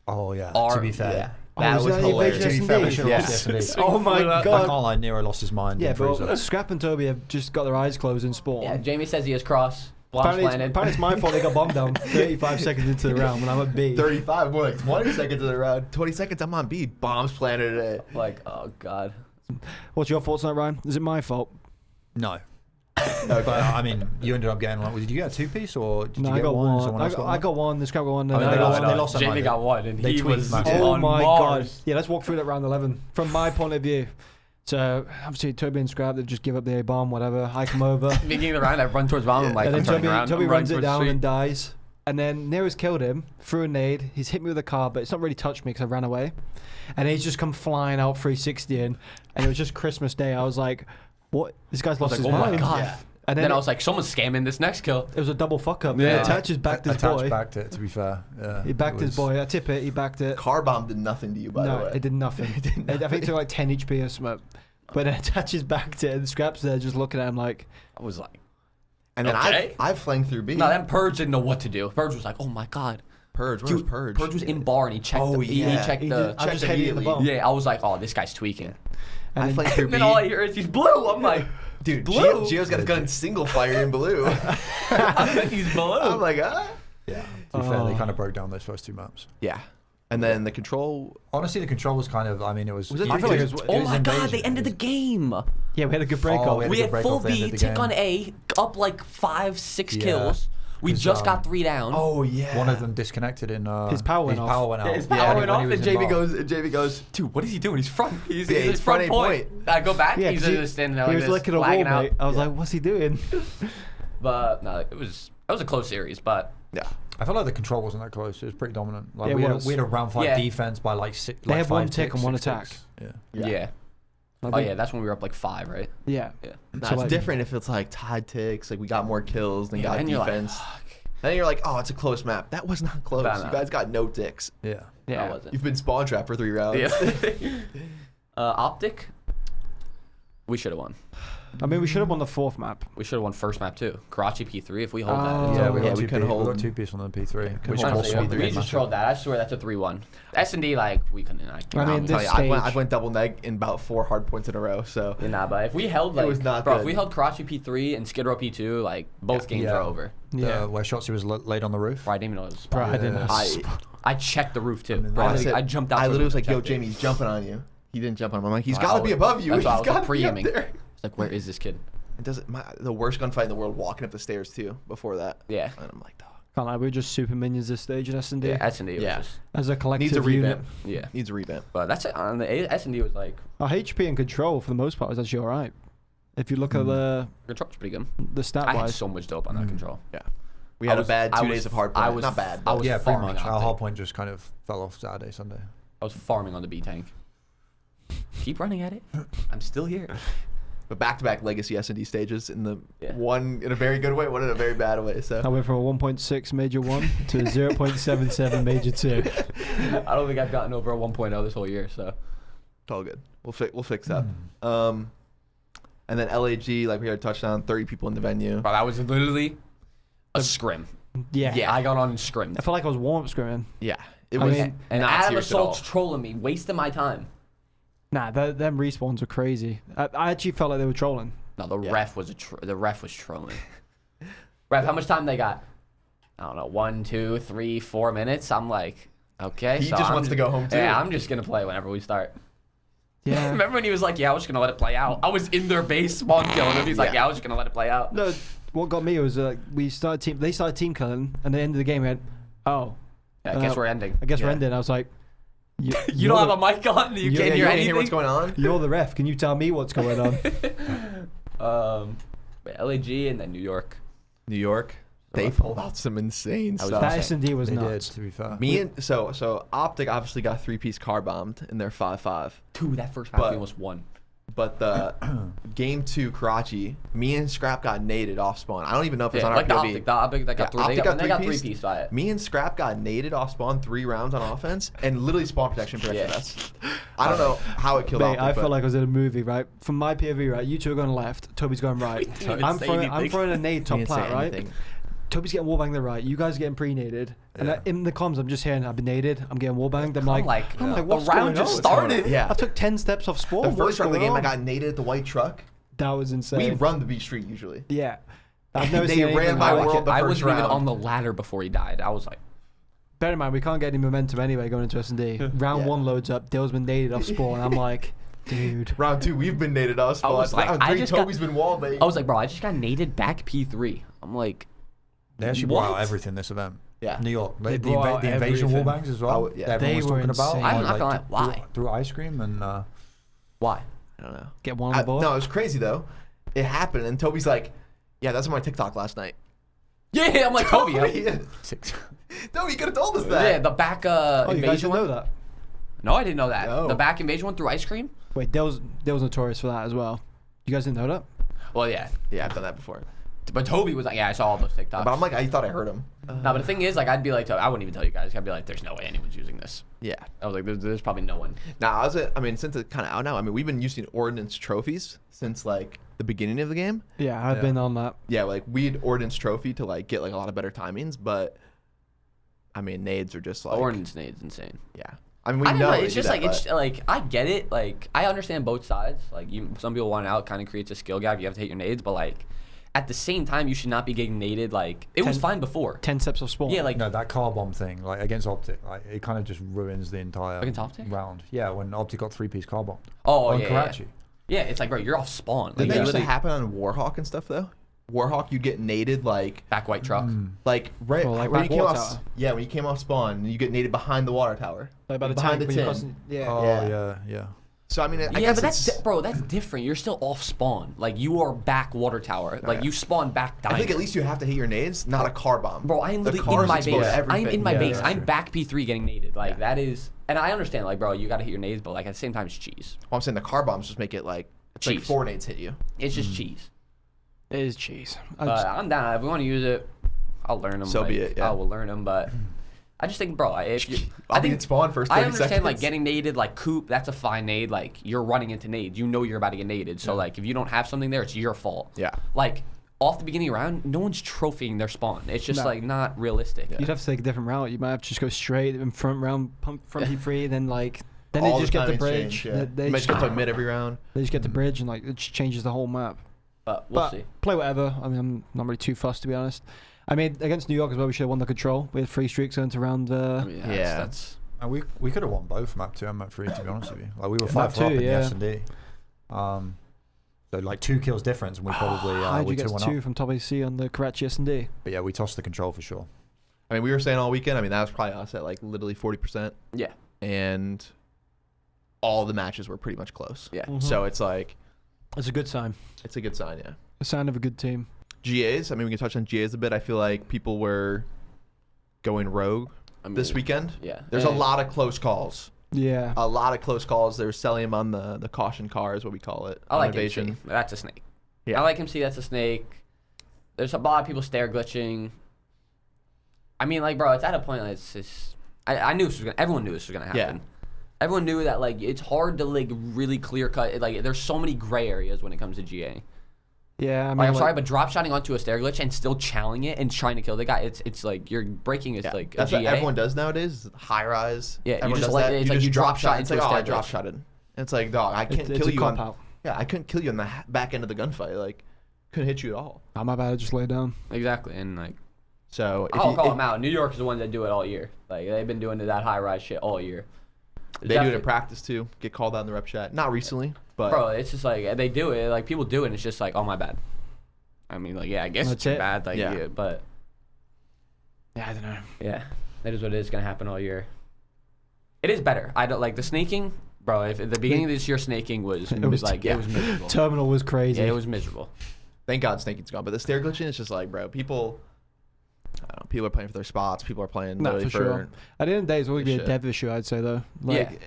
Oh yeah. Or- to be fair. Yeah. Oh, That was was that your hilarious. Vegas To be fair, we SnD? should have lost Yeah. the SnD. Oh my I god. can't lie, Nero lost his mind. Yeah, in but Freezer. Scrap and Toby have just got their eyes closed in spawn. Yeah, Jamie says he has cross. Launch Apparently planted. it's my fault they got bombed down 35 seconds into the round when I'm at B. 35, more like 20 seconds of the round. 20 seconds, I'm on B. Bombs planted it. Like, oh god. What's your thoughts on that, Ryan? Is it my fault? No. But I mean, you ended up getting like, did you get a 2-piece or did No, you I get got one? one. Someone else I got one. The Scrap got one. I mean, and they I got lost- one. they lost on Jamie Monday. got one, and They he tweaked was massive. Oh on my Mars. god. Yeah, let's walk through that round 11 from my point of view. So obviously Toby and Scrap they just give up the A bomb, whatever. I come over. Beginning of the round, I run towards bomb. I'm like, and I'm then turning around. Toby I'm runs running it towards down street. and dies. And then Nero's killed him, threw a nade. He's hit me with a car, but it's not really touched me because I ran away. And he's just come flying out 360 in. And it was just Christmas Day. I was like, what? This guy's I was lost like, his oh my mind. god. Yeah. And Then then I was like, someone's scamming this next kill. it was a double fuck up. Yeah. He attaches backed his Attached boy. backed it, to be fair. Yeah, He backed it his was- boy. I tip it. He backed it. Car bomb did nothing to you, by the No, way. it did nothing. It did I think it took like 10 HP or something. But it attaches back to it, and Scrap's there just looking at him like... I was like... And then Okay. I flanked through B. No, then Purge didn't know what to do. Purge was like, oh my god. Purge. Where was Purge? Purge was in bar and he checked Oh, he yeah. checked He the... just- I just headed in the immediately. ball. Yeah, I was like, oh, this guy's tweaking. And I then- flanked through And B. then all I hear is he's blue. I'm like, Dude, blue? Gio's got a gun single fire in blue. he's blue. I'm like, ah. Yeah. To be fair, they Oh. kind of broke down those first 2 maps. Yeah. And then the control. Honestly, the control was kind of. I mean, it was. Was it I three feel like twos? it Oh was my god, invasion. they ended the game. Yeah, we had a good break Oh, up. we We had a had good full break-off, they B, ended the tick game. on A, up like 5, 6 Yeah. kills. We 'Cause, just got 3 down. Oh yeah. One of them disconnected in. His power went off. Power went out. His Yeah, power when went he off, was and in JB bar. goes, dude, what is he doing? He's front. He's Yeah, his he's front front point. I go back. Yeah, he's 'cause just standing there he like was this, licking a wall, lagging out. mate. I was like, what's he doing? But no, it was a close series. But Yeah. I felt like the control wasn't that close. It was pretty dominant. Like Yeah, it we, had was. we had a round 5 Yeah. defense by like 6. They like had 1 5 tick ticks, and 1 6 attack. ticks. Yeah. yeah. I Oh think- yeah, that's when we were up like 5, right? Yeah. Yeah. No, So, it's like- different if it's like tied ticks, like we got more kills than got and you're like, defense. fuck. Then you're like, oh, it's a close map. That was not close. No, You no. guys got no ticks. Yeah. Yeah. That wasn't. You've been spawn trapped for 3 rounds. Yeah. Optic. We should have won. I mean, we should have won the 4th map. We should have won first map too. Karachi P3. If we hold Oh. that. Yeah, it's we over. yeah, got we 2 couldn't hold. We got 2 piece on the P3. Which hold Honestly, on, we we just trolled that. I swear that's a 3-1. S&D, like, we couldn't. I mean, I'm this telling you, stage. I went double neg in about 4 hard points in a row. So Yeah, nah, but if we held, It like, was not bro, good. if we held Karachi P3 and Skid Row P2, like, both games Yeah. are over. Yeah. Where Shotzi was laid on the roof. Bro, I didn't even know it was a Bro, spot. I didn't know. I checked the roof too. mean, Bro, I, I jumped out. I the literally was roof like, and yo, checked it. Jamie, he's jumping on you. He didn't jump on him. I'm like, he's Wow. got to be above you. That's He's why I was, like, got to be up pre-aiming. there. It's like, where is this kid? It doesn't. The worst gunfight in the world, walking up the stairs too. Before that, Yeah. and I'm like, dog, Can't lie, we're just super minions this stage in S&D. Yeah, S&D was Yeah. just, As a collective needs a unit. revamp. yeah. Needs a revamp. But that's it. On the S&D was like, Our HP and control, for the most part, was actually alright. If you look at the control's pretty good. stat I had wise. so much dope on that control. Yeah, we had I was- a bad I 2 was- days of hard I point. was Not bad. I was Yeah, pretty farming much. on Our thing. hard point just kind of fell off Saturday, Sunday. I was farming on the B tank. Keep running at it. I'm still here. But back-to-back legacy S&D stages in the Yeah. one in a very good way, one in a very bad way. So I went from a 1.6 major 1 to a 0.77 major 2. I don't think I've gotten over a 1.0 this whole year. So it's all good. We'll fix that. And then LAG, like we had a touchdown, 30 people in the venue. bro, that was literally a scrim. Yeah. Yeah, I got on and scrimmed. I felt like I was warm-up scrimming. Yeah, it I was mean, And not Adam serious at all. Assault's trolling me, wasting my time. Nah, them respawns were crazy. I actually felt like they were trolling. No, the Yeah. ref was the ref was trolling. Ref, how much time they got? I don't know, 1, 2, 3, 4 minutes. I'm like, okay. He just wants to go home, too. Yeah, I'm just gonna play whenever we start. Yeah. Remember when he was like, "Yeah, I was just gonna let it play out." I was in their base spawn killing him. He's like, Yeah. "Yeah, I was just gonna let it play out." No, what got me was they started team killing, and at the end of the game we went, oh, Yeah, I guess we're ending. I guess we're Yeah. ending. I was like, You don't have a mic on. You Yeah, can't you hear can't anything. hear what's going on. You're the ref. Can you tell me what's going on? LAG and then New York. New York, they rough. pulled out some insane I was stuff. That S&D was They did, nuts. to be fair. Me and so Optic obviously got 3-piece car bombed in their 5-5, Dude, that first But- half we almost won. but the game 2 Karachi, me and Scrap got naded off spawn. I don't even know if it's Yeah, on like our the POV. Optic. The Optic that got Yeah, three. Optic They got three-piece. 3-piece by it. Me and Scrap got naded off spawn 3 rounds on offense and literally spawn protection protected Yeah. us. I don't know how it killed Mate, Optic, I but felt like I was in a movie, right? From my POV, right? You two are going left, Toby's going right. didn't even I'm say throwing anything. a nade he top didn't say plat, right? anything. Toby's getting wallbanged the right. You guys are getting pre-naded. And Yeah. in the comms, I'm just hearing I've been naded. I'm getting wallbanged. I'm like, the what's round going just on? started. Yeah. I took 10 steps off spawn. The What's first round of the going game, I on? got naded at the white truck. That was insane. We run the B street usually. Yeah. I've never They seen anything ran my like world it. the I first wasn't even round. on the ladder before he died. I was like, Bear in mind, we can't get any momentum anyway going into S&D. Round Yeah. 1 loads up. Dill's been naded off spawn. I'm like, dude. Round 2, we've been naded off spawn. was like, Round I 3, just got- Toby's been wall bait. I was like, bro, I just got naded back P3. I'm like, They actually brought out What? everything this event. Yeah. New York. They The brought out invasion everything. wallbangs as well. Oh, yeah. That everyone They was were talking about. insane. I'm not gonna lie. Through, Why? through ice cream and why? I don't know. Get one on the board. No, it was crazy though. It happened, and Toby's like, "Yeah, that's on my TikTok last night." Yeah, I'm like, Toby. six. Toby, you could have told us that. Yeah, the back Oh, you guys invasion didn't know one. that? No, I didn't know that. No. The back invasion one through ice cream. Wait, Dill's notorious for that as well. You guys didn't know that? Well, yeah. Yeah, I've done that before. But Toby was like, yeah, I saw all those TikToks. But I'm like, I thought I heard him. No, but the thing is, like, I'd be like, I wouldn't even tell you guys. I'd be like, there's no way anyone's using this. Yeah. I was like, there's probably no one. Now, since it's kind of out now, I mean, we've been using Ordinance trophies since like the beginning of the game. Yeah, I've been on that. Yeah, like we'd Ordinance trophy to like get like a lot of better timings, but I mean, nades are just like Ordinance nades insane. Yeah. I mean, I don't know. they It's do just that, like it's like I get it. Like I understand both sides. Like some people want out, kind of creates a skill gap. You have to hit your nades, but like at the same time, you should not be getting naded. Like it was fine before. 10 steps of spawn. Yeah, like No, that car bomb thing, like against Optic, like it kind of just ruins the entire Against Optic? round. Yeah, when Optic got 3-piece car bomb. oh on yeah, Karachi. yeah. It's like bro, you're off spawn. Did Like, that you used to literally- happen on Warhawk and stuff though? Warhawk, you get naded like back white truck. right Well, like when you back came water off. tower. Yeah, when you came off spawn, you get naded behind the water tower. Like by the behind tank, the when you're tin. crossing- yeah. Oh yeah. So I mean, I Yeah, guess but that's it's, bro. That's different. You're still off spawn. Like you are back water tower. Like yeah. you spawn back. I think at least you have to hit your nades, not a car bomb. Bro, I am The literally car's in my exposed base. to I'm in everything. my Yeah, base. that's I'm true. back P3 getting naded. Like Yeah. that is, and I understand. Like, bro, you got to hit your nades, but like at the same time, it's cheese. Well, I'm saying the car bombs just make it like it's like Cheese. 4 nades hit you. It's just cheese. It is cheese. But I'm down. If we want to use it, I'll learn them. So be it, yeah. I will learn them. But I just think, bro, if you, I'll be in spawn first 30 I understand seconds. like getting naded, like Coop. That's a fine nade. Like you're running into nades. You know you're about to get naded. So like if you don't have something there, it's your fault. Yeah. Like off the beginning round, no one's trophying their spawn. It's just No. like not realistic. You'd have to take a different route. You might have to just go straight in front round, pump front P3, then like then All they just the get the timings bridge. change, yeah. They You might just just get to mid every round. they just get the bridge and like it just changes the whole map. But we'll But see. play whatever. I mean, I'm not really too fussed to be honest. I mean, against New York as well, we should have won the control. We had 3 streaks going to round. I mean, Yeah. that's And we could have won both map 2 and map 3, to be honest with you. Like we were Map 5 for up 2, in yeah. the SnD. So like 2 kills difference, and we probably How'd we you get 2-1 2 up. from top AC on the Karachi SnD? But yeah, we tossed the control for sure. I mean, we were saying all weekend. I mean, that was probably us at like literally 40%, yeah, and all the matches were pretty much close. yeah. Mhm. So it's like It's a good sign. it's a good sign, yeah. A sign of a good team. GAs. I mean, we can touch on GAs a bit. I feel like people were going rogue I mean, this weekend. Yeah, There's a And- lot of close calls. Yeah. A lot of close calls. They were selling him on the caution car, is what we call it. I on like evasion. MC. That's a snake. Yeah. I like MC. That's a snake. There's a lot of people stare glitching. I mean, like, bro, it's at a point. Like, it's just. I knew this was gonna. Everyone knew this was gonna happen. Yeah. Everyone knew that like it's hard to like really clear cut. Like, there's so many gray areas when it comes to GA. Yeah. I mean, Like, I'm sorry, but drop shotting onto a stair glitch and still challenging it and trying to kill the guy. It's like you're breaking his Yeah. like That's a what GA. everyone does nowadays. High rise. Yeah, you Everyone just does let- that. it's like you drop shot It's into like, a oh, I stair drop glitch. shotted. And it's like, dog, I can't it's kill a you cop on. out. Yeah, I couldn't kill you on the back end of the gunfight. Like, couldn't hit you at all. Oh, my bad. I just lay down. Exactly, and like So if I'll you, call if them out. New York is the ones that do it all year. Like they've been doing that high rise shit all year. they do it in practice too. Get called out in the rep chat. Not recently, but Bro, it's just like they do it. Like people do it, and it's just like, oh my bad. I mean, like yeah, I guess That's it's your it. bad. Like Yeah. yeah, but Yeah, I don't know. yeah, that is what it is gonna happen all year. It is better. I don't like the snaking, bro. If at the beginning of this year, snaking was It was- like yeah. it was miserable. Terminal was crazy. Yeah, it was miserable. thank God Snaking's gone. But the stair glitching is just like, bro, people. I don't know, people are playing for their spots. People are playing No, literally for sure. At the end of the day, it's always Good be a shit. dev issue, I'd say, though. Like, Yeah.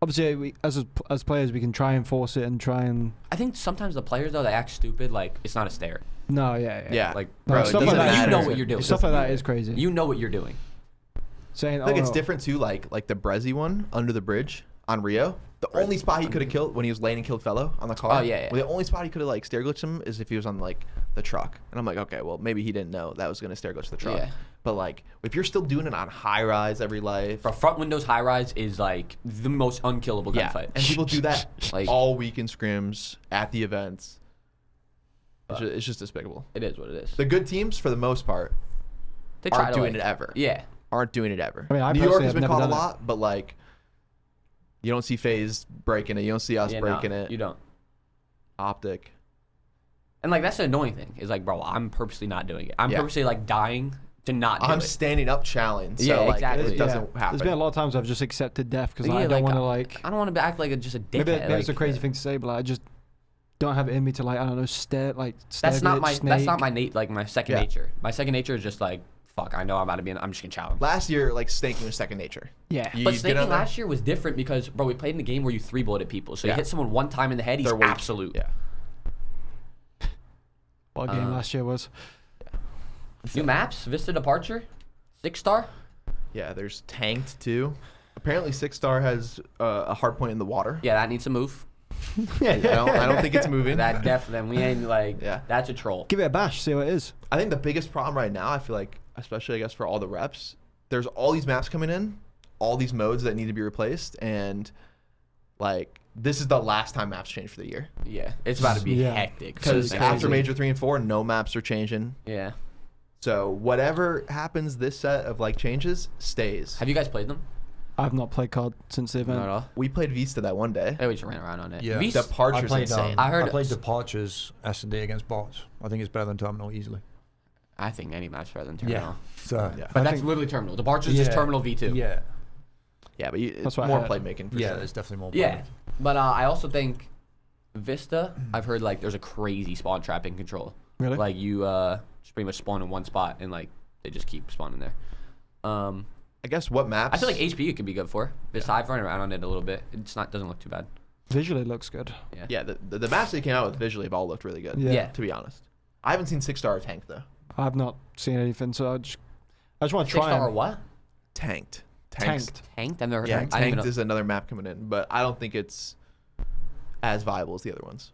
obviously, we, as players, we can try and force it and try and. I think sometimes the players though they act stupid. Like it's not a stair. No, yeah. Yeah, Like No, bro, it stuff doesn't like that. matter. You know what you're doing. Stuff like that is crazy. You know what you're doing. Saying, I think oh, it's no. different too. Like the Brezzy one under the bridge on Rio. The only spot he could have killed when he was laying and killed fellow on the car. Oh, yeah, yeah. Well, the only spot he could have like stair glitched him is if he was on like the truck. And I'm like, okay, well maybe he didn't know that was gonna stair glitch the truck. Yeah. But like if you're still doing it on high rise every life, Bro, front windows high rise is like the most unkillable yeah, gunfight. and people do that Like- all week in scrims at the events. But- It's just despicable. It is what it is. The good teams, for the most part, They try aren't to doing like, it ever. Yeah. Aren't doing it ever. I mean, I New York personally has have been never caught a done it. lot, but like you don't see FaZe breaking it. You don't see us Yeah, breaking no, it. You don't. Optic. And like that's the annoying thing is like, bro, I'm purposely not doing it. I'm Yeah. purposely like dying to not do I'm it. standing up challenge. So Yeah, like, exactly. It doesn't happen. There's been a lot of times I've just accepted death because Yeah, I don't like, want to like. I don't want to act like just a dickhead. Maybe it's a like, crazy thing to say, but like, I just don't have it in me to like I don't know stare like. That's not my snake. my second Yeah. nature. My second nature is just like, fuck, I know I'm about to be I'm just gonna challenge. Last year, like snaking was second nature. Yeah. You But get snaking on there, last year was different because, bro, we played in a game where you 3-bulleted people. So Yeah. you hit someone one time in the head, he's they're weak. absolute. Yeah. Well, what a game last year was. New maps, Vista Departure, 6-star. Yeah, there's Tanked too. Apparently 6-star has a hard point in the water. Yeah, that needs to move. I don't think it's moving. That definitely, we ain't like, Yeah. that's a troll. Give it a bash, see what it is. I think the biggest problem right now, I feel like, especially I guess for all the reps, there's all these maps coming in, all these modes that need to be replaced, and like this is the last time maps change for the year. Yeah, it's about to be Yeah. hectic. Because It's after crazy. Major 3 and 4, no maps are changing. Yeah. So whatever happens this set of like changes stays. Have you guys played them? I've not played COD since the event. Not at all. We played Vista that one day. Oh, we just ran around on it. Yeah. Beast- Departure's insane. I heard- I played Departures S&D against bots. I think it's better than Terminal easily. I think any map's better than Terminal. So Yeah. But I that's think- literally Terminal. Departure's just Yeah. Terminal V2. Yeah. Yeah, but That's it's what I more heard. playmaking for Yeah, sure. there's definitely more. Yeah. players. But I also think Vista, I've heard like there's a crazy spawn trapping control. Really? Like you just pretty much spawn in one spot and like they just keep spawning there. I guess what maps? I feel like HP it could be good for. Vista, I've run around on it a little bit. It's not doesn't look too bad. Visually it looks good. Yeah. Yeah, the maps they came out with visually have all looked really good. Yeah. To be honest, I haven't seen 6-star or Tanked though. I've not seen anything, so I just want to try 6-star or them. what? Tanked. Tanked. Tanked? I've never heard Yeah, I didn't even Tanked know. is another map coming in, but I don't think it's as viable as the other ones.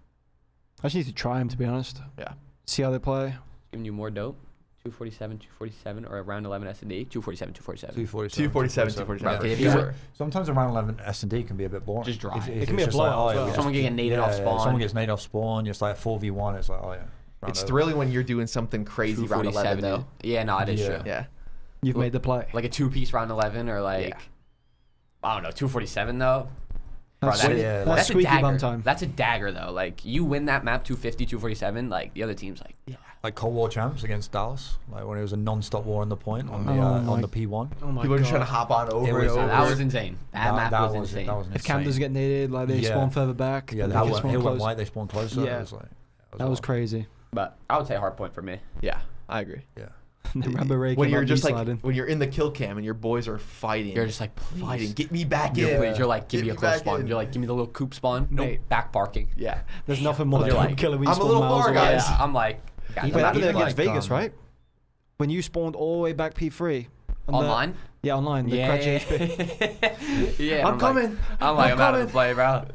I just need to try them, to be honest. Yeah. See how they play. Giving you more dope. 247, or around 11 S&D. 247. 247, 247. Right, okay, if Yeah. you were- Sometimes around 11 S&D can be a bit boring. Just dry. It if can be it's a just like, blowout oh, as yeah, well. we Someone just getting keep- naded off spawn. Someone gets naded off spawn. You're just like 4v1. It's like, oh yeah. round It's over. thrilling when you're doing something crazy round 11 though. Yeah, no, it is Yeah. true. Yeah. You've Well, made the play. Like a 2-piece round 11 or like, Yeah. I don't know, 247 though. Bro, That's, that sweet. is- yeah, That's a squeaky dagger. bum time. That's a dagger though. Like you win that map 250, 247, like the other team's like, yeah. Like Cold War champs against Dallas, like when it was a non-stop war on the point on the Oh my- on the P1. Oh my People are just god. trying to hop on over It and was- over. That was insane. That map was insane. That was If Cam doesn't insane. get naded, like they Yeah. spawn further back. Yeah, they that can was spawn it went close. white. They spawned closer. Yeah. It was like, That was wild. crazy. But I would say hard point for me. Yeah, I agree. Yeah. Remember Ray When came you're out just like sliding. when you're in the kill cam and your boys are fighting. You're just like, please. fighting. Get me back You're, in. please. You're like, give Get me a me close back spawn. in. You're like, give me the little coop spawn. No, Mate. back parking. Yeah. There's nothing more You're than like, killer when you I'm a spawn little miles far, away. guys. Yeah, I'm like, God, Even I'm happened not- against like, Vegas, right? When you spawned all the way back P3. on the- online. Yeah, online. The Yeah, crouch HP. yeah. I'm coming. I'm like, I'm out of coming. the play, bro.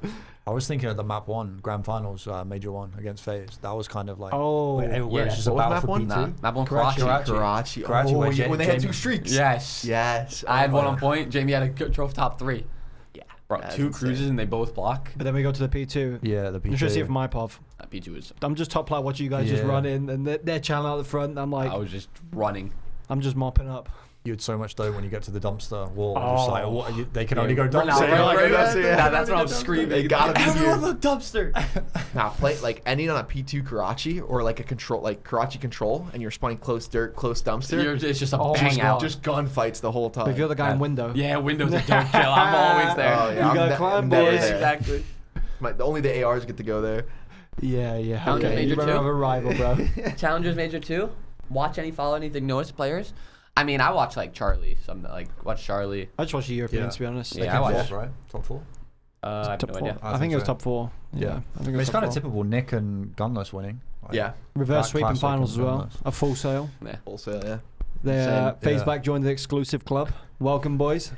I was thinking of the map 1 grand finals, major 1 against FaZe. That was kind of like Oh, where yeah. it's just a What was battle map for one? P2. Nah, map one Karachi. Karachi. Karachi. Karachi, Oh, where yeah, when they had Jamie- 2 streaks. Yes. Yes. I had Oh one my- on point. Jamie had a drove top 3. Yeah. Bro, That's 2 insane. cruises and they both block. But then we go to the P2. Yeah, the P2. I'm trying to see if my POV. That P2 is. I'm just top plat watching you guys just Yeah. run in, and they're channeling out the front. And I'm like, I was just running. I'm just mopping up. You had so much dough when you get to the dumpster wall. Just Oh. like, what, they can Yeah, only go we're dumpster. not- You're like, we're "Oh, not- that's it, yeah. Nah, that's what I'm screaming. They gotta be Everyone here. look dumpster. Now play like ending on a P2 Karachi or like a control like Karachi control and you're spawning close dirt, close dumpster. It's just a Oh my bang God. out. Just gunfights the whole time. But if you're the guy in window, Yeah, windows are don't kill. I'm always there. Oh, yeah, You I'm gotta ne- climb, never boys. there. Exactly. Only the ARs get to go there. yeah. Challengers Okay, Major you run 2? out of a rival, bro. Challengers Major 2. Follow anything newest players. I mean, I watch like Charlie. Watch Charlie. I just watch the Europeans, Yeah. to be honest. Yeah, They I came watched- fourth, right? Top 4. I have top no 4. idea. I think it was so. top 4. Yeah, I think But it was it's top kind of 4. typical Nick and Gunless winning. Like, Yeah. Reverse sweep in Classic finals as and well. Gunless. A full sale. Yeah. Wholesale, yeah. They Insane. FaZe Yeah. back joined the exclusive club. Welcome, boys.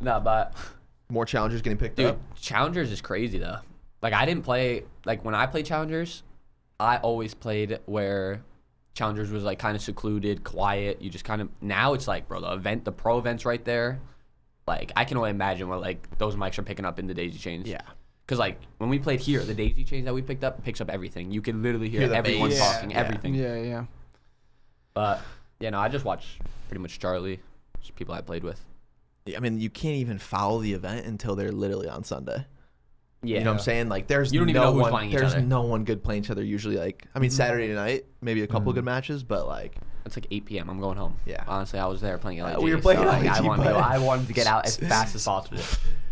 No, but More challengers getting picked dude, up. Challengers is crazy though. Like I didn't play like when I played Challengers, I always played where Challengers was like kind of secluded, quiet. You just kind of now it's like, bro, the pro event's right there. Like I can only imagine what like those mics are picking up in the daisy chains. Yeah. Cause like when we played here, the daisy chains that we picked up picks up everything. You can literally hear Hear the everyone bass. talking, Yeah. everything. Yeah. But yeah, no, I just watch pretty much Charlie, just people I played with. I mean, you can't even follow the event until they're literally on Sunday. Yeah. You know what I'm saying? Like, there's You don't even no know who's one, playing each there's other. no one good playing each other usually. Like, I mean, Saturday night, maybe a couple good matches, but like, It's like 8 p.m. I'm going home. Yeah. Honestly, I was there playing LAG. we were playing like, LAG, I wanted to get out as fast as possible.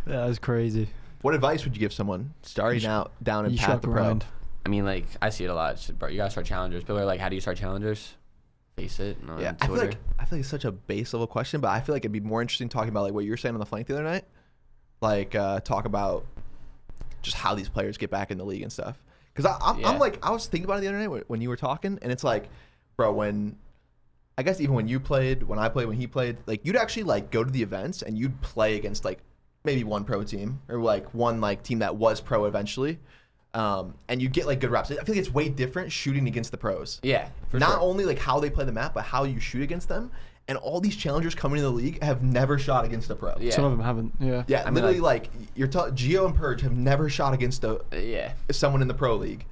That was crazy. what advice would you give someone starting out down in You path shock to pro? around. I mean, like, I see it a lot. It's just, bro, you gotta start challengers. People are like, how do you start challengers? Face it. No, Yeah, I feel like it's such a base level question, but I feel like it'd be more interesting talking about like what you were saying on the flank the other night, like talk about just how these players get back in the league and stuff. Because I'm Yeah. like, I was thinking about it the other night when you were talking, and it's like, bro, I guess even when you played, when I played, when he played, like you'd actually like go to the events and you'd play against like maybe one pro team or like one like team that was pro eventually, and you get like good reps. I feel like it's way different shooting against the pros. Yeah. Not only like how they play the map, but how you shoot against them. And all these challengers coming into the league have never shot against a pro. Yeah. Some of them haven't. Yeah. Yeah, I mean, literally like Geo and Purge have never shot against Yeah. someone in the pro league.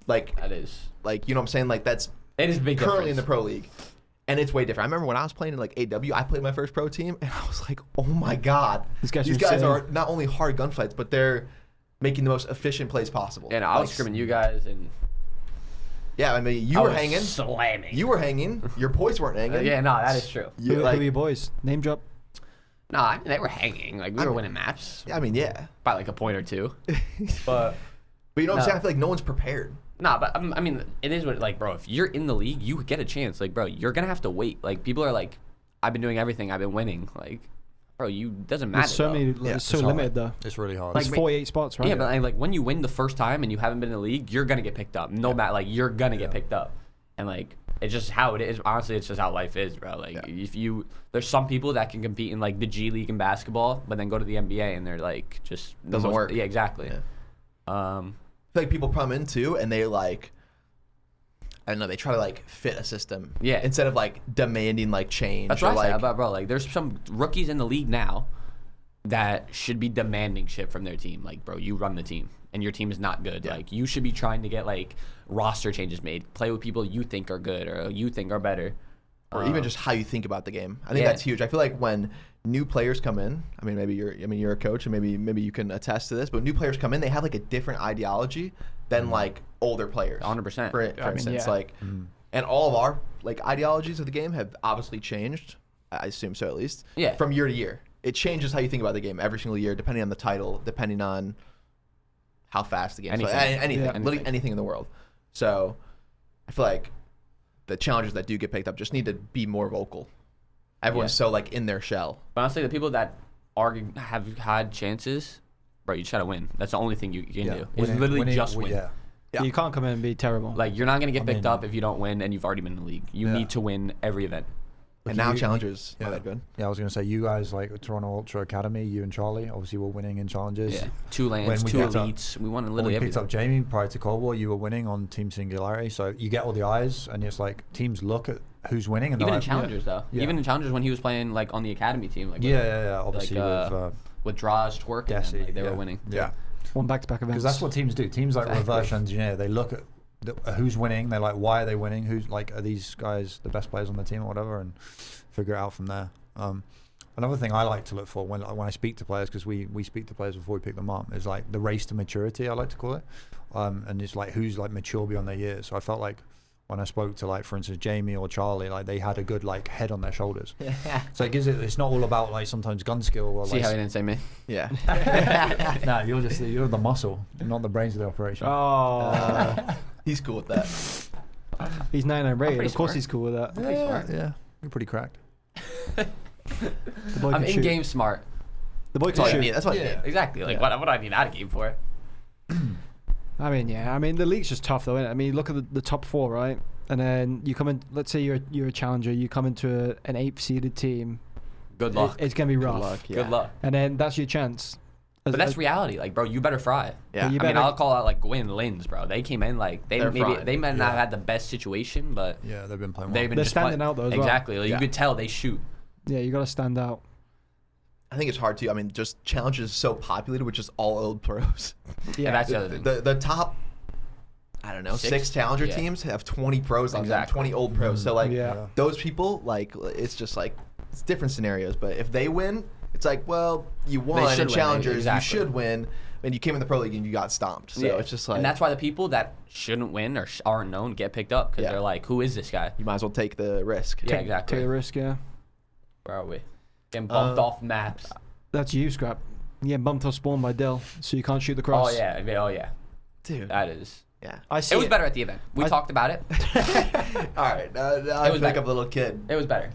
Like That is. like you know what I'm saying? Like that's It is a big currently in difference. the pro league. And it's way different. I remember when I was playing in like AW, I played my first pro team, and I was like, "Oh my god, These guys guys are are insane. not only hard gunfights, but they're making the most efficient plays possible." And I was Like, scrimming you guys and Yeah, I mean, you I were was hanging. slamming. You were hanging. Your boys weren't hanging. Yeah, no, that is true. You, Who like, are your boys? Name drop. No, I mean, they were hanging. Like we were winning maps I mean, yeah. by like a point or two. But But you know what I'm No. saying? I feel like no one's prepared. nah, but I mean, it is what like, bro. If you're in the league, you get a chance. Like, bro, you're gonna have to wait. Like, people are like, I've been doing everything. I've been winning. Like, bro, you doesn't matter. There's so though. many. Yeah, It's so it's hard. limited though. It's really hard. Like, There's 48 spots, right? Yeah, but like when you win the first time and you haven't been in the league, you're gonna get picked up. No matter, like you're gonna get picked up, and like it's just how it is. Honestly, it's just how life is, bro. Like if you, there's some people that can compete in like the G League in basketball, but then go to the NBA and they're like just the Doesn't work. Yeah, exactly. Yeah. I feel like people come in too, and they like, I don't know, they try to like fit a system. Yeah. Instead of like demanding like change. That's or, what I say like, about, bro. Like there's some rookies in the league now that should be demanding shit from their team. Like, bro, you run the team and your team is not good. Yeah. Like you should be trying to get like roster changes made, play with people you think are good or you think are better. or even just how you think about the game. I think Yeah. that's huge. I feel like when new players come in, I mean, you're a coach, and maybe you can attest to this. But when new players come in, they have like a different ideology than like older players. 100%. For I mean, instance, yeah. like, and all of our like ideologies of the game have obviously changed. I assume so, at least. Yeah. From year to year, it changes how you think about the game every single year, depending on the title, depending on how fast the game. Anything. Anything, Yeah. literally anything in the world. So, I feel like the challengers that do get picked up just need to be more vocal. Everyone's so like in their shell. But honestly, the people that have had chances, bro, you try to win. That's the only thing you can do. It's literally just win. Yeah. Yeah. You can't come in and be terrible. Like you're not gonna get picked mean- up if you don't win and you've already been in the league. You Yeah. need to win every event. And But now you- challengers. Yeah. Oh, that good. Yeah, I was gonna say you guys like Toronto Ultra Academy, you and Charlie, obviously were winning in challenges. Yeah, 2 lands, When we 2 picked up- elites. We won When literally we picked everything. up Jamie prior to Cold War, you were winning on Team Singularity, so you get all the eyes, and it's like teams look at who's winning, and Even they're in like, challengers though. Yeah. Even in challengers when he was playing like on the academy team, like yeah, obviously with Drazah twerking, Desi, like, they yeah. were winning. Yeah. One back-to-back events. because that's what teams do. Teams like Exactly. reverse engineer. They look at who's winning. They're like, why are they winning? Who's like, are these guys the best players on the team or whatever, and figure it out from there. Another thing I like to look for when I speak to players, because we speak to players before we pick them up, is like the race to maturity, I like to call it, and it's like who's like mature beyond their years. So I felt like when I spoke to like, for instance, Jamie or Charlie, like they had a good like head on their shoulders. So it gives it. It's not all about like sometimes gun skill or See like. how he didn't say me? Yeah. Nah, you're the muscle, not the brains of the operation. Oh, He's cool with that. he's 99 rated. pretty Of course smart. he's cool with that. pretty smart. Yeah, you're pretty cracked. The boy I'm can in shoot. game smart. The boy That's can all you shoot. need. That's all you need. Exactly. Like what do I need out of game for? I mean, yeah. I mean, the league's just tough, though, isn't it? I mean, look at the top 4, right? And then you come in. Let's say you're a challenger. You come into an 8th seeded team. Good luck. It's gonna be rough. luck, yeah. Good luck. And then that's your chance. But that's reality. Like, bro, you better fry. Yeah. You I mean, better- I'll call out like Gwyn Lins, bro. They came in like They're maybe frying. they might not have Yeah. had the best situation, but Yeah, they've been playing well. they've been They're just standing play- out, though, as well. Exactly. Like, Yeah. you could tell they shoot. Yeah, you gotta stand out. I think it's hard too. I mean, just challenges is so populated with just all old pros. Yeah, that's the other thing. The top, I don't know, 6 challenger Yeah. teams have 20 pros on Exactly. them, 20 old pros. So like Yeah. those people, like it's just like it's different scenarios. But if they win, it's like, well, you won should in win, challengers, exactly. you should win. And you came in the pro league and you got stomped. So it's just like, and that's why the people that shouldn't win or aren't known get picked up because Yeah. they're like, who is this guy? you might as well take the risk. Yeah, exactly. Take a risk, yeah. Where are we? Getting bumped off maps. That's you, Scrap. You get bumped off spawn by Dill, so you can't shoot the cross. Oh yeah, oh yeah. Dude. That is. Yeah. I see It was better at the event. We talked about it. All right. Now I was feel like better. I'm a little kid. It was better.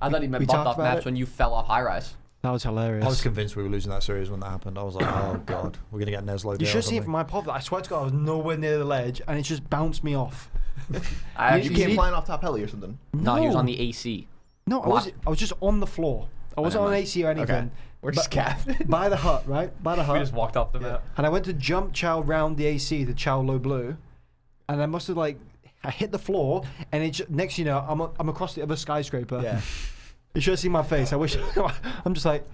I thought he meant we bumped talked off about maps it. when you fell off high rise. That was hilarious. I was convinced we were losing that series when that happened. I was like, oh god, we're gonna get NYSL. You should see it from my pod. I swear to God, I was nowhere near the ledge, and it just bounced me off. You came flying off top heli or something. No, he was on the AC. No, I was just on the floor. I wasn't on AC or anything. Okay. We're just capping. By the hut, right? By the hut. We just walked off the map. And I went to jump chow round the AC, the chow low blue, and I must have I hit the floor, and next you know, I'm across the other skyscraper. Yeah. You should have seen my face. I wish. I'm just like,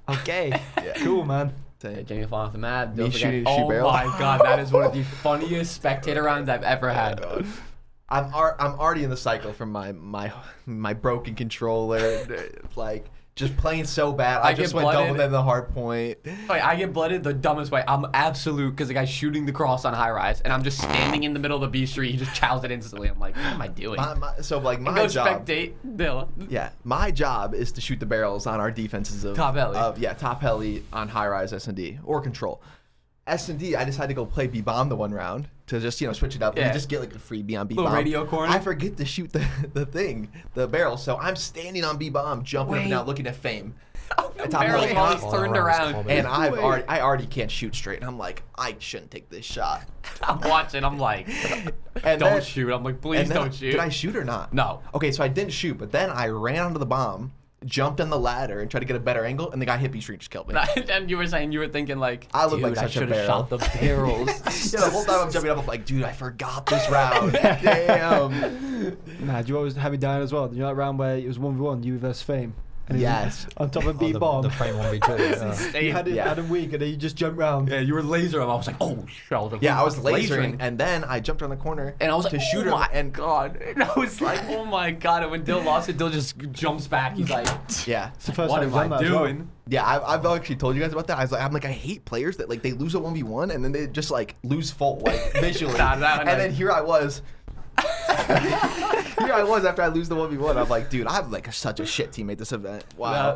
okay, cool, man. Yeah, Jamie falling off the map. Me Don't shooting forget. a shoe Oh barrel. my god, that is one of the funniest spectator rounds I've ever had. I'm already in the cycle from my broken controller, like just playing so bad. I just get went double blooded. in the hard point. Wait, I get blooded the dumbest way. I'm absolute because the guy's shooting the cross on high rise, and I'm just standing in the middle of the B street. He just chows it instantly. I'm like, what am I doing? So like my Go job. spectate. Dylan. Yeah, my job is to shoot the barrels on our defenses of Top heli. Top heli on high rise SnD or control. SnD, I decided to go play B-bomb the one round to just switch it up and just get like a free B on B-bomb. Little radio corner. I forget to shoot the barrel, so I'm standing on B-bomb, jumping up and down, looking at fame. The barrel heli. is turned around. And I already can't shoot straight, and I'm like, I shouldn't take this shot. I'm watching. I'm like, And don't then- shoot. I'm like, please and then- don't shoot. Did I shoot or not? No. Okay, so I didn't shoot, but then I ran onto the bomb, jumped on the ladder, and tried to get a better angle, and the guy hit B street just killed me. And you were saying you were thinking like, I look dude, like I such a should have barrel. shot the barrels. Yeah, the whole time I'm jumping up, I'm like, dude, I forgot this round. Damn. Nah, do you always have it down as well? You know that round where it was 1v1, you versus Fame? And he was Yes. on top of Oh, B-bomb. the frame 1v2. Yeah. You had it Yeah. Adam weak, and then you just jumped round. Yeah, you were laser him. I was like, oh, shit. Yeah, I was lasering, and then I jumped around the corner And I was like, to shoot oh him. my And god. And I was like, oh my god. And when Dill lost it, Dill just jumps back. He's like, yeah, It's the first what time am I've I done that as well. doing? yeah, I've actually told you guys about that. I'm like, I hate players that like they lose a 1v1 and then they just like lose full like visually. Nah, that one and I- then here I was. Here I was after I lose the 1v1. I'm like, dude, I'm like such a shit teammate this event. Wow.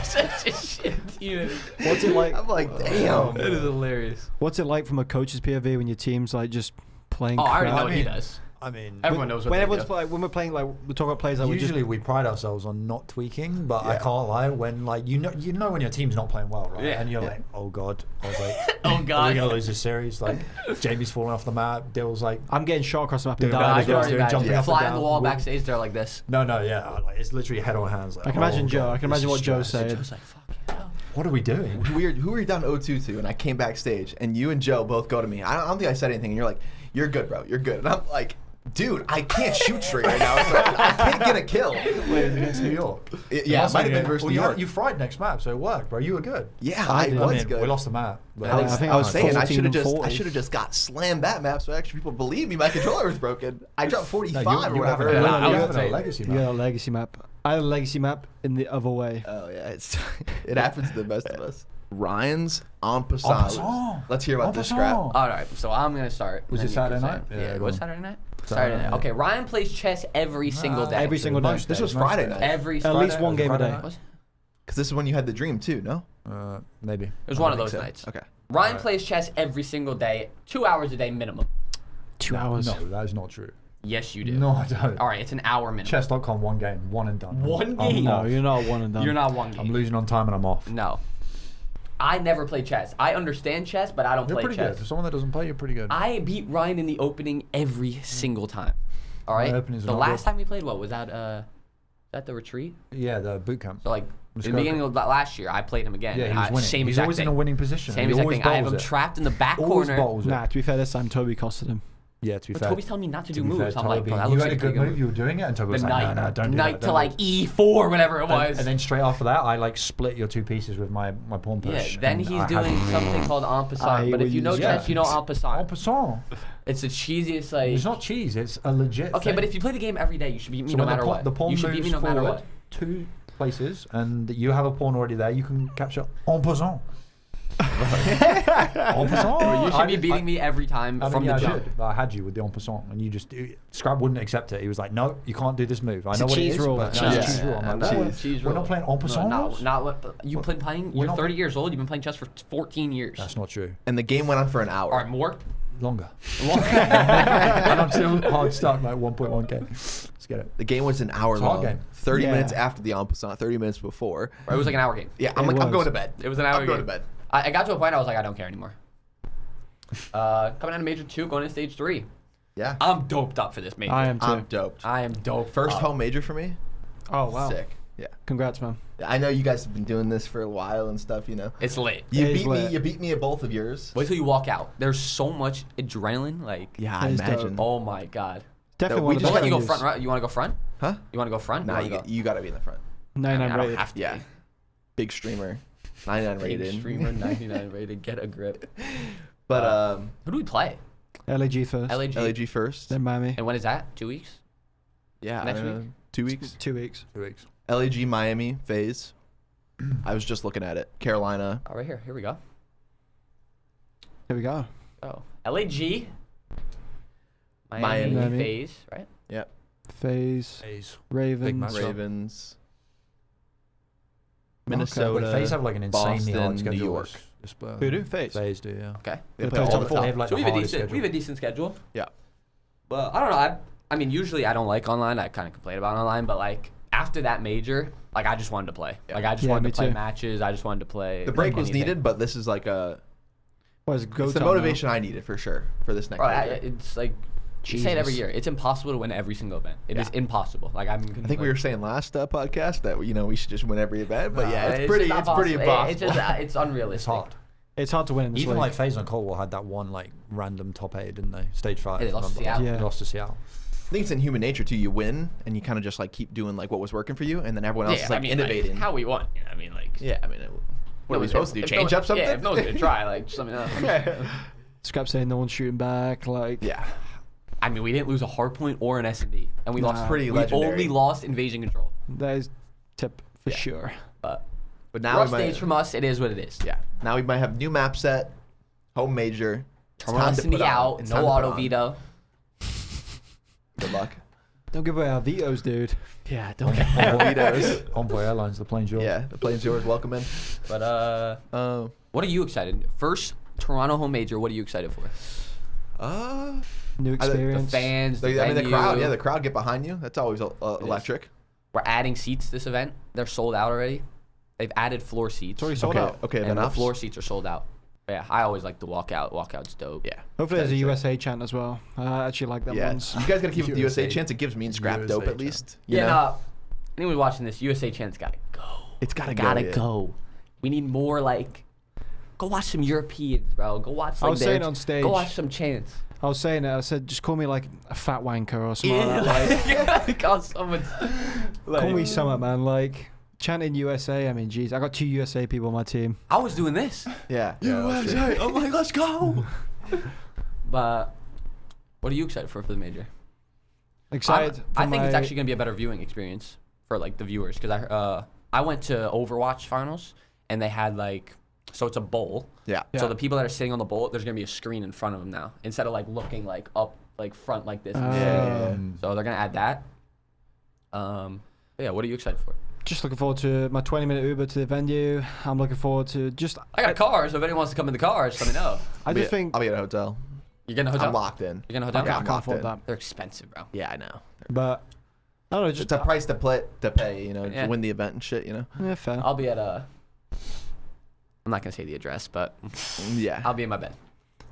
Such a shit team. What's it like? I'm like, damn. That is hilarious. What's it like from a coach's POV when your team's like just playing Oh, I already crap? know what he does. I mean, Everyone knows what when they everyone's do. when we're playing, like we talk about players like usually we pride ourselves on not tweaking, but I Yeah. can't lie. When like you know when your team's not playing well, right? Yeah. And you're like, oh god. I was like, Oh are we god. gonna lose this series? Like, Jamie's falling off the map. Dill's like, I'm getting shot across the map and Dude, God, dying I as can well. already doing jumping imagine. up and Flying the down. wall backstage there like this. no, yeah, like it's literally head on hands. Like, I can imagine oh, Joe. God, I can this imagine is what Joe's stress. saying. Joe's like, fuck yeah. What are we doing? Who were you down 0-2 to? And I came backstage, and you and Joe both go to me. I don't think I said anything, and you're like, you're good, bro. You're good. And I'm like, dude, I can't shoot straight right now. So I can't get a kill. Wait, it's against New York. Yeah, it might have been versus New York. You fried next map, so it worked, bro. You were good. Yeah, I I did. was I mean, good. we lost the map. But I think I was saying I 14 should have and just 40. got slammed that map so actually people believe me my controller was broken. I dropped 45 or you whatever. have Yeah, I was a gonna say, legacy You map. got a legacy map. I had a legacy map in the other way. Oh yeah, it happens to the best of us. Ryan's en En passant. passant. Let's hear about En this passant. scrap. All right, so I'm gonna start. Was and it then you can Saturday say night? it. Yeah, Yeah, it was go on. Saturday night. Saturday Saturday night. night. Okay, Ryan plays chess every single day. Every single day. Most This days, was most Friday days. night. Every At least Friday- one game a Friday day. night? Was it? Because this is when you had the dream too, no? Maybe. It was one of think those so. nights. Okay. Ryan Alright. plays chess every single day, 2 hours a day minimum. 2 hours. No, that is not true. Yes, you do. No, I don't. All right, it's an hour minimum. Chess.com, one game, one and done. One I'm game? No, off. you're not one and done. You're not one I'm game. losing on time and I'm off. No. I never play chess. I understand chess, but I don't You're play pretty chess. good. For someone that doesn't play, you're pretty good. I beat Ryan in the opening every single time. All right. My openings are The not last good. time we played, what was that? That the retreat? Yeah, the boot camp. So like Let's in go. the beginning of last year, I played him again. Yeah, and he was winning. Same He's exact always thing. in a winning position. Same He exact always thing. I have bowls him it. trapped in the back Always corner. bowls it. Nah, to be fair, this time Toby costed him. Yeah, to be But fair. Toby's telling me not to do be fair, moves. I'm like, Toby, bro, that you looks had like a good pretty move. You were doing it, and Toby The was like, knight, no, don't do knight that. to don't like do E4, whatever it was. and then straight after that, I like split your two pieces with my pawn yeah, push. then and he's I had doing him. something called en passant. But if you know chess, you know en En passant. passant. It's the cheesiest like. It's not cheese. It's a legit. Okay, thing. but if you play the game every day, you should beat me So no when matter what. the pawn You should beat me no moves matter forward what. 2 places, and you have a pawn already there, you can capture en passant. En passant. You should be beating me every time I mean, from yeah, the I jump. should. I had you with the en passant, and you just Scrab wouldn't accept it. He was like, "No, you can't do this move. I It's know a what it cheese is, rule. but Cheese. no, it's a Yeah. cheese rule." I'm like, Cheese- "No, cheese we're rule. not playing en passant." No, not what you've been playing. We're You're not 30 years old. You've been playing chess for 14 years. That's not true. And the game went on for an hour. All right, more. Longer. And I'm still hard stuck, like 1.1k. Let's get it. The game was an hour It's a hard long. game. 30 Yeah. minutes after the en passant, 30 minutes before. It was like an hour game. Yeah, I'm It like, I'm was. going to bed. It was an hour I'm going game. to bed. I got to a point I was like, I don't care anymore. Coming out of Major 2, going into Stage 3. Yeah. I'm doped up for this major. I am too. I'm doped. I am dope. First up. home major for me. Oh wow. Sick. Yeah. Congrats, man. I know you guys have been doing this for a while and stuff, you know. It's lit. You It is beat me. lit. You beat me at both of yours. Wait till you walk out. There's so much adrenaline. Like, Yeah, That I is imagine. oh my god. Definitely we one of the just We'll let best you go venues. front, right? You want to go front? Huh? You want to go front? Nah, You wanna go? you got to be in the front. I mean, 99 I don't rated. have to. Yeah. Big streamer. 99 Big rated. streamer, 99 rated. Get a grip. But Who do we play? LAG first. LAG. LAG first. Then Miami. And when is that? 2 weeks? Yeah. Next I don't week? know, 2 weeks. 2 weeks. 2 weeks. LAG Miami phase. I was just looking at it. Carolina. Oh, right here. Here we go. Here we go. Oh, LAG. Miami. Miami. phase, right? Yep. FaZe. FaZe. Ravens. match. Ravens. Okay. Minnesota. FaZe have like an insanely Boston, hard schedule. New York. Who do? FaZe. FaZe do, yeah. Okay. They They play play all top the four. top. They have like So the we have a hardest decent, we have a schedule. decent schedule. Yeah. But I don't know. I mean, usually I don't like online. I kind of complain about online, but like after that major, like I just wanted to play. Yeah. Like I just Yeah, wanted me to play too. matches. I just wanted to play. The break was anything. needed, but this is like What is it? Go it's the time now? motivation I needed for sure for this next Bro, major. it's like you say it every Jesus. year. It's impossible to win every single event. It is Yeah. impossible. Like I think we were saying last podcast that we should just win every event, but yeah, it's pretty impossible. It's just it's unrealistic. It's hard. It's hard to win in this Even league. like FaZe and Coldwell had that one like random top 8, didn't they? Stage 5. Yeah, they lost to remember? Seattle. Yeah. They lost to Seattle. I think it's in human nature too. You win and you kind of just like keep doing like what was working for you, and then everyone else Yeah, is like I mean, innovating. Like, how we won. You know, I mean, like. Yeah, I mean, what are we supposed to do? Change up something? Yeah, if no one's gonna try, like just let me know. Scrap saying no one's shooting back. Like, Yeah, I mean, we didn't lose a hard point or an SnD, and we Nah. lost. Pretty we legendary. only lost invasion control. that is tip for Yeah. sure. But but now rough we might. stage from us. It is what it is. Yeah, now we might have new map set, home major. It's Terminal time to SnD put on. out. It's No time to put auto on. veto. Good luck. Don't give away our vetoes, dude. Yeah, don't get vetoes. Envoy Airlines, the plane's yours. Yeah, the plane's yours. Welcome in. But what are you excited? First Toronto home major. What are you excited for? New The experience. The fans. The I mean, the venue. crowd. Yeah, the crowd get behind you. That's always electric. We're adding seats this event. They're sold out already. They've added floor seats. It's already sold Okay, out. okay, and then the ops. floor seats are sold out. But yeah, I always like the walkout. Walkout's dope. Yeah. Hopefully there's a That's it. USA chant as well. I actually like them Yeah, ones. you guys gotta keep it with the USA USA. chance. It gives me and Scrap USA dope at chant. least. You Yeah, know? nah, anyone watching this, USA Chant's gotta go. It's gotta go. Gotta yeah. go. We need more like. Go watch some Europeans, bro. Go watch. Like, was saying on stage- Go watch some Chants. I was saying it. I said, just call me like a fat wanker or something like that. Like, God, someone. call me something, man. Like, chanting USA. I mean, geez, I got 2 USA people on my team. I was doing this. Yeah. USA. I'm like, let's go. But what are you excited for the major? Excited. I for think it's my- actually gonna be a better viewing experience for like the viewers because I went to Overwatch finals and they had like so it's a bowl. Yeah. Yeah. So the people that are sitting on the bowl, there's gonna be a screen in front of them now instead of like looking like up like front like this. Yeah. So they're gonna add that. Yeah. What are you excited for? Just looking forward to my 20-minute Uber to the venue. I'm looking forward to just. I got a car, so if anyone wants to come in the car, just let me know. I just think. I'll be at a hotel. You're getting a hotel. I'm locked in. You're getting a hotel. Yeah, I I'm can't locked afford in. that. They're expensive, bro. Yeah, I know. But I don't know. Just It's a price to pay, you know, Yeah. to win the event and shit, you know. Yeah, fair. I'll be at a. I'm not gonna say the address, but Yeah. I'll be in my bed.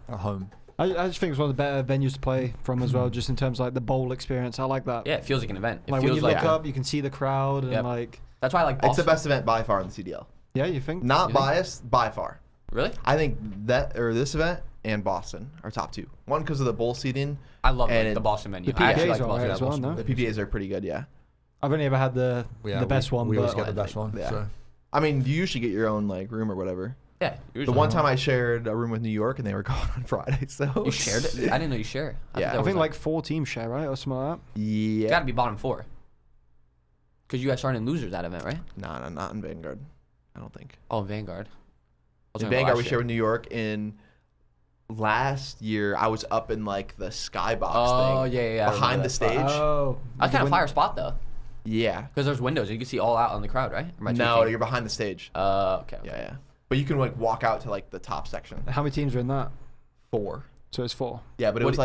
At home. I just think it's one of the better venues to play from as well, just in terms of like the bowl experience. I like that. Yeah, it feels like an event. It Like when feels you like look up, you can see the crowd and Yep. like. that's why I like Boston. It's the best event by far in the CDL. Yeah, you think? Not You think? biased, by far. Really? I think this event and Boston are top 2. One because of the bowl seating. I love And the it- Boston menu. the I actually PKs like the are Boston. alright as well, no? The PPAs are pretty good, yeah. I've only ever had the best one, We always but get the best one. Yeah. So. I mean, you usually get your own like room or whatever. Yeah. The Usually. one time I shared a room with New York and they were gone on Friday, so You shared it? I didn't know you shared. Yeah. I think like 4 teams share, right, or something like that. Yeah. Got to be bottom 4. Because you guys aren't in losers that event, right? No, not in Vanguard. I don't think. Oh, Vanguard. I was In talking about Vanguard, we last shared year. with New York. In last year, I was up in like the skybox Oh, thing. yeah, yeah, I Behind remember the that spot. stage. Oh, That's kind of when- fire spot though, Yeah. because there's windows. You can see all out on the crowd, right? Or am I No, tweaking? you're behind the stage. Okay. Yeah, yeah. But you can like walk out to like the top section. How many teams are in that? 4. So it's 4. Yeah, but it What was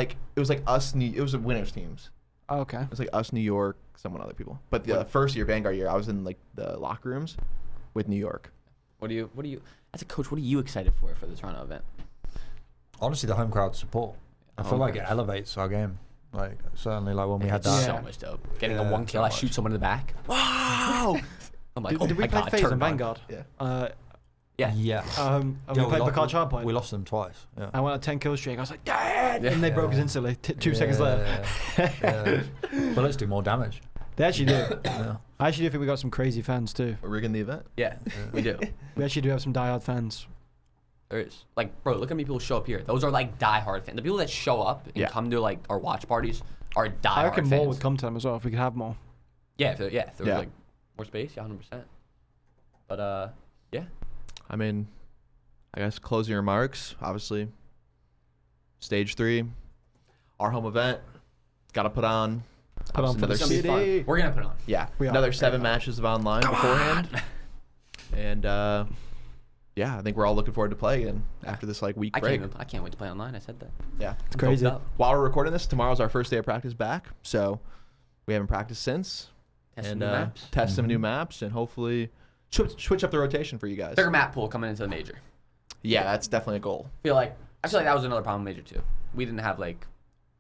like us. It was winners teams. Oh, okay. It was like us, New York, someone other people. But the first year, Vanguard year, I was in like the locker rooms with New York. What do you, as a coach, what are you excited for the Toronto event? Honestly, the home crowd support. I feel like it elevates our game. Like certainly, like when we had that. So much dope. Getting a 1 kill, I shoot someone in the back. Wow! I'm like, Did we play FaZe and Vanguard? Yeah. Yeah. Yeah. We played Bacard Chardpoint. We lost them twice. Yeah. I went on a 10 kill streak. I was like, Dad! And they broke us instantly. 2 seconds later. Yeah. But let's do more damage. They actually do. Yeah. I actually do think we got some crazy fans too. We're rigging the event. Yeah, we do. We actually do have some diehard fans. There is. Like, bro, look how many people show up here. Those are like diehard fans. The people that show up and come to like our watch parties are diehard I reckon fans. more would come to them as well if we could have more. Yeah, if there was like more space, 100%. But yeah. I mean, I guess closing remarks. Obviously, stage 3, our home event. Got to put on. Put on for the It's gonna be city. fun. We're gonna put it on. Yeah, We are. another 7 matches of online beforehand. And yeah, I think we're all looking forward to playing after this like week break. I can't wait to play online. I said that. Yeah, It's crazy. while we're recording this, tomorrow's our first day of practice back. So we haven't practiced since. Test and some new maps. test some new maps and hopefully switch up the rotation for you guys. Bigger map pool coming into the major. Yeah, that's definitely a goal. I feel like that was another problem with major too. We didn't have like,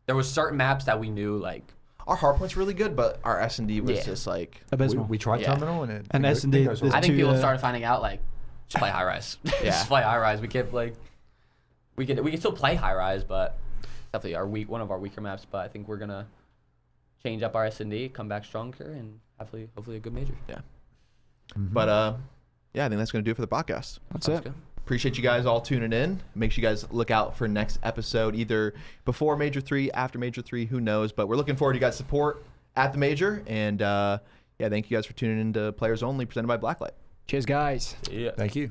there was certain maps that we knew like. Our hardpoint's really good, but our S&D was just like Abysmal. We tried Yeah. terminal and it. And it S&D, goes there's I think two, people started finding out like, just play high rise. Yeah. Just play high rise. We can't like, we can still play high rise, but definitely one of our weaker maps. But I think we're gonna change up our S&D, come back stronger, and hopefully a good major. Yeah. Mhm. But yeah, I think that's gonna do it for the podcast. That's Sounds it. good. Appreciate you guys all tuning in. Make sure you guys look out for next episode, either before Major 3, after Major 3, who knows. But we're looking forward to you guys' support at the Major. And yeah, thank you guys for tuning in to Players Only, presented by Blacklyte. Cheers, guys. Yeah. Thank you.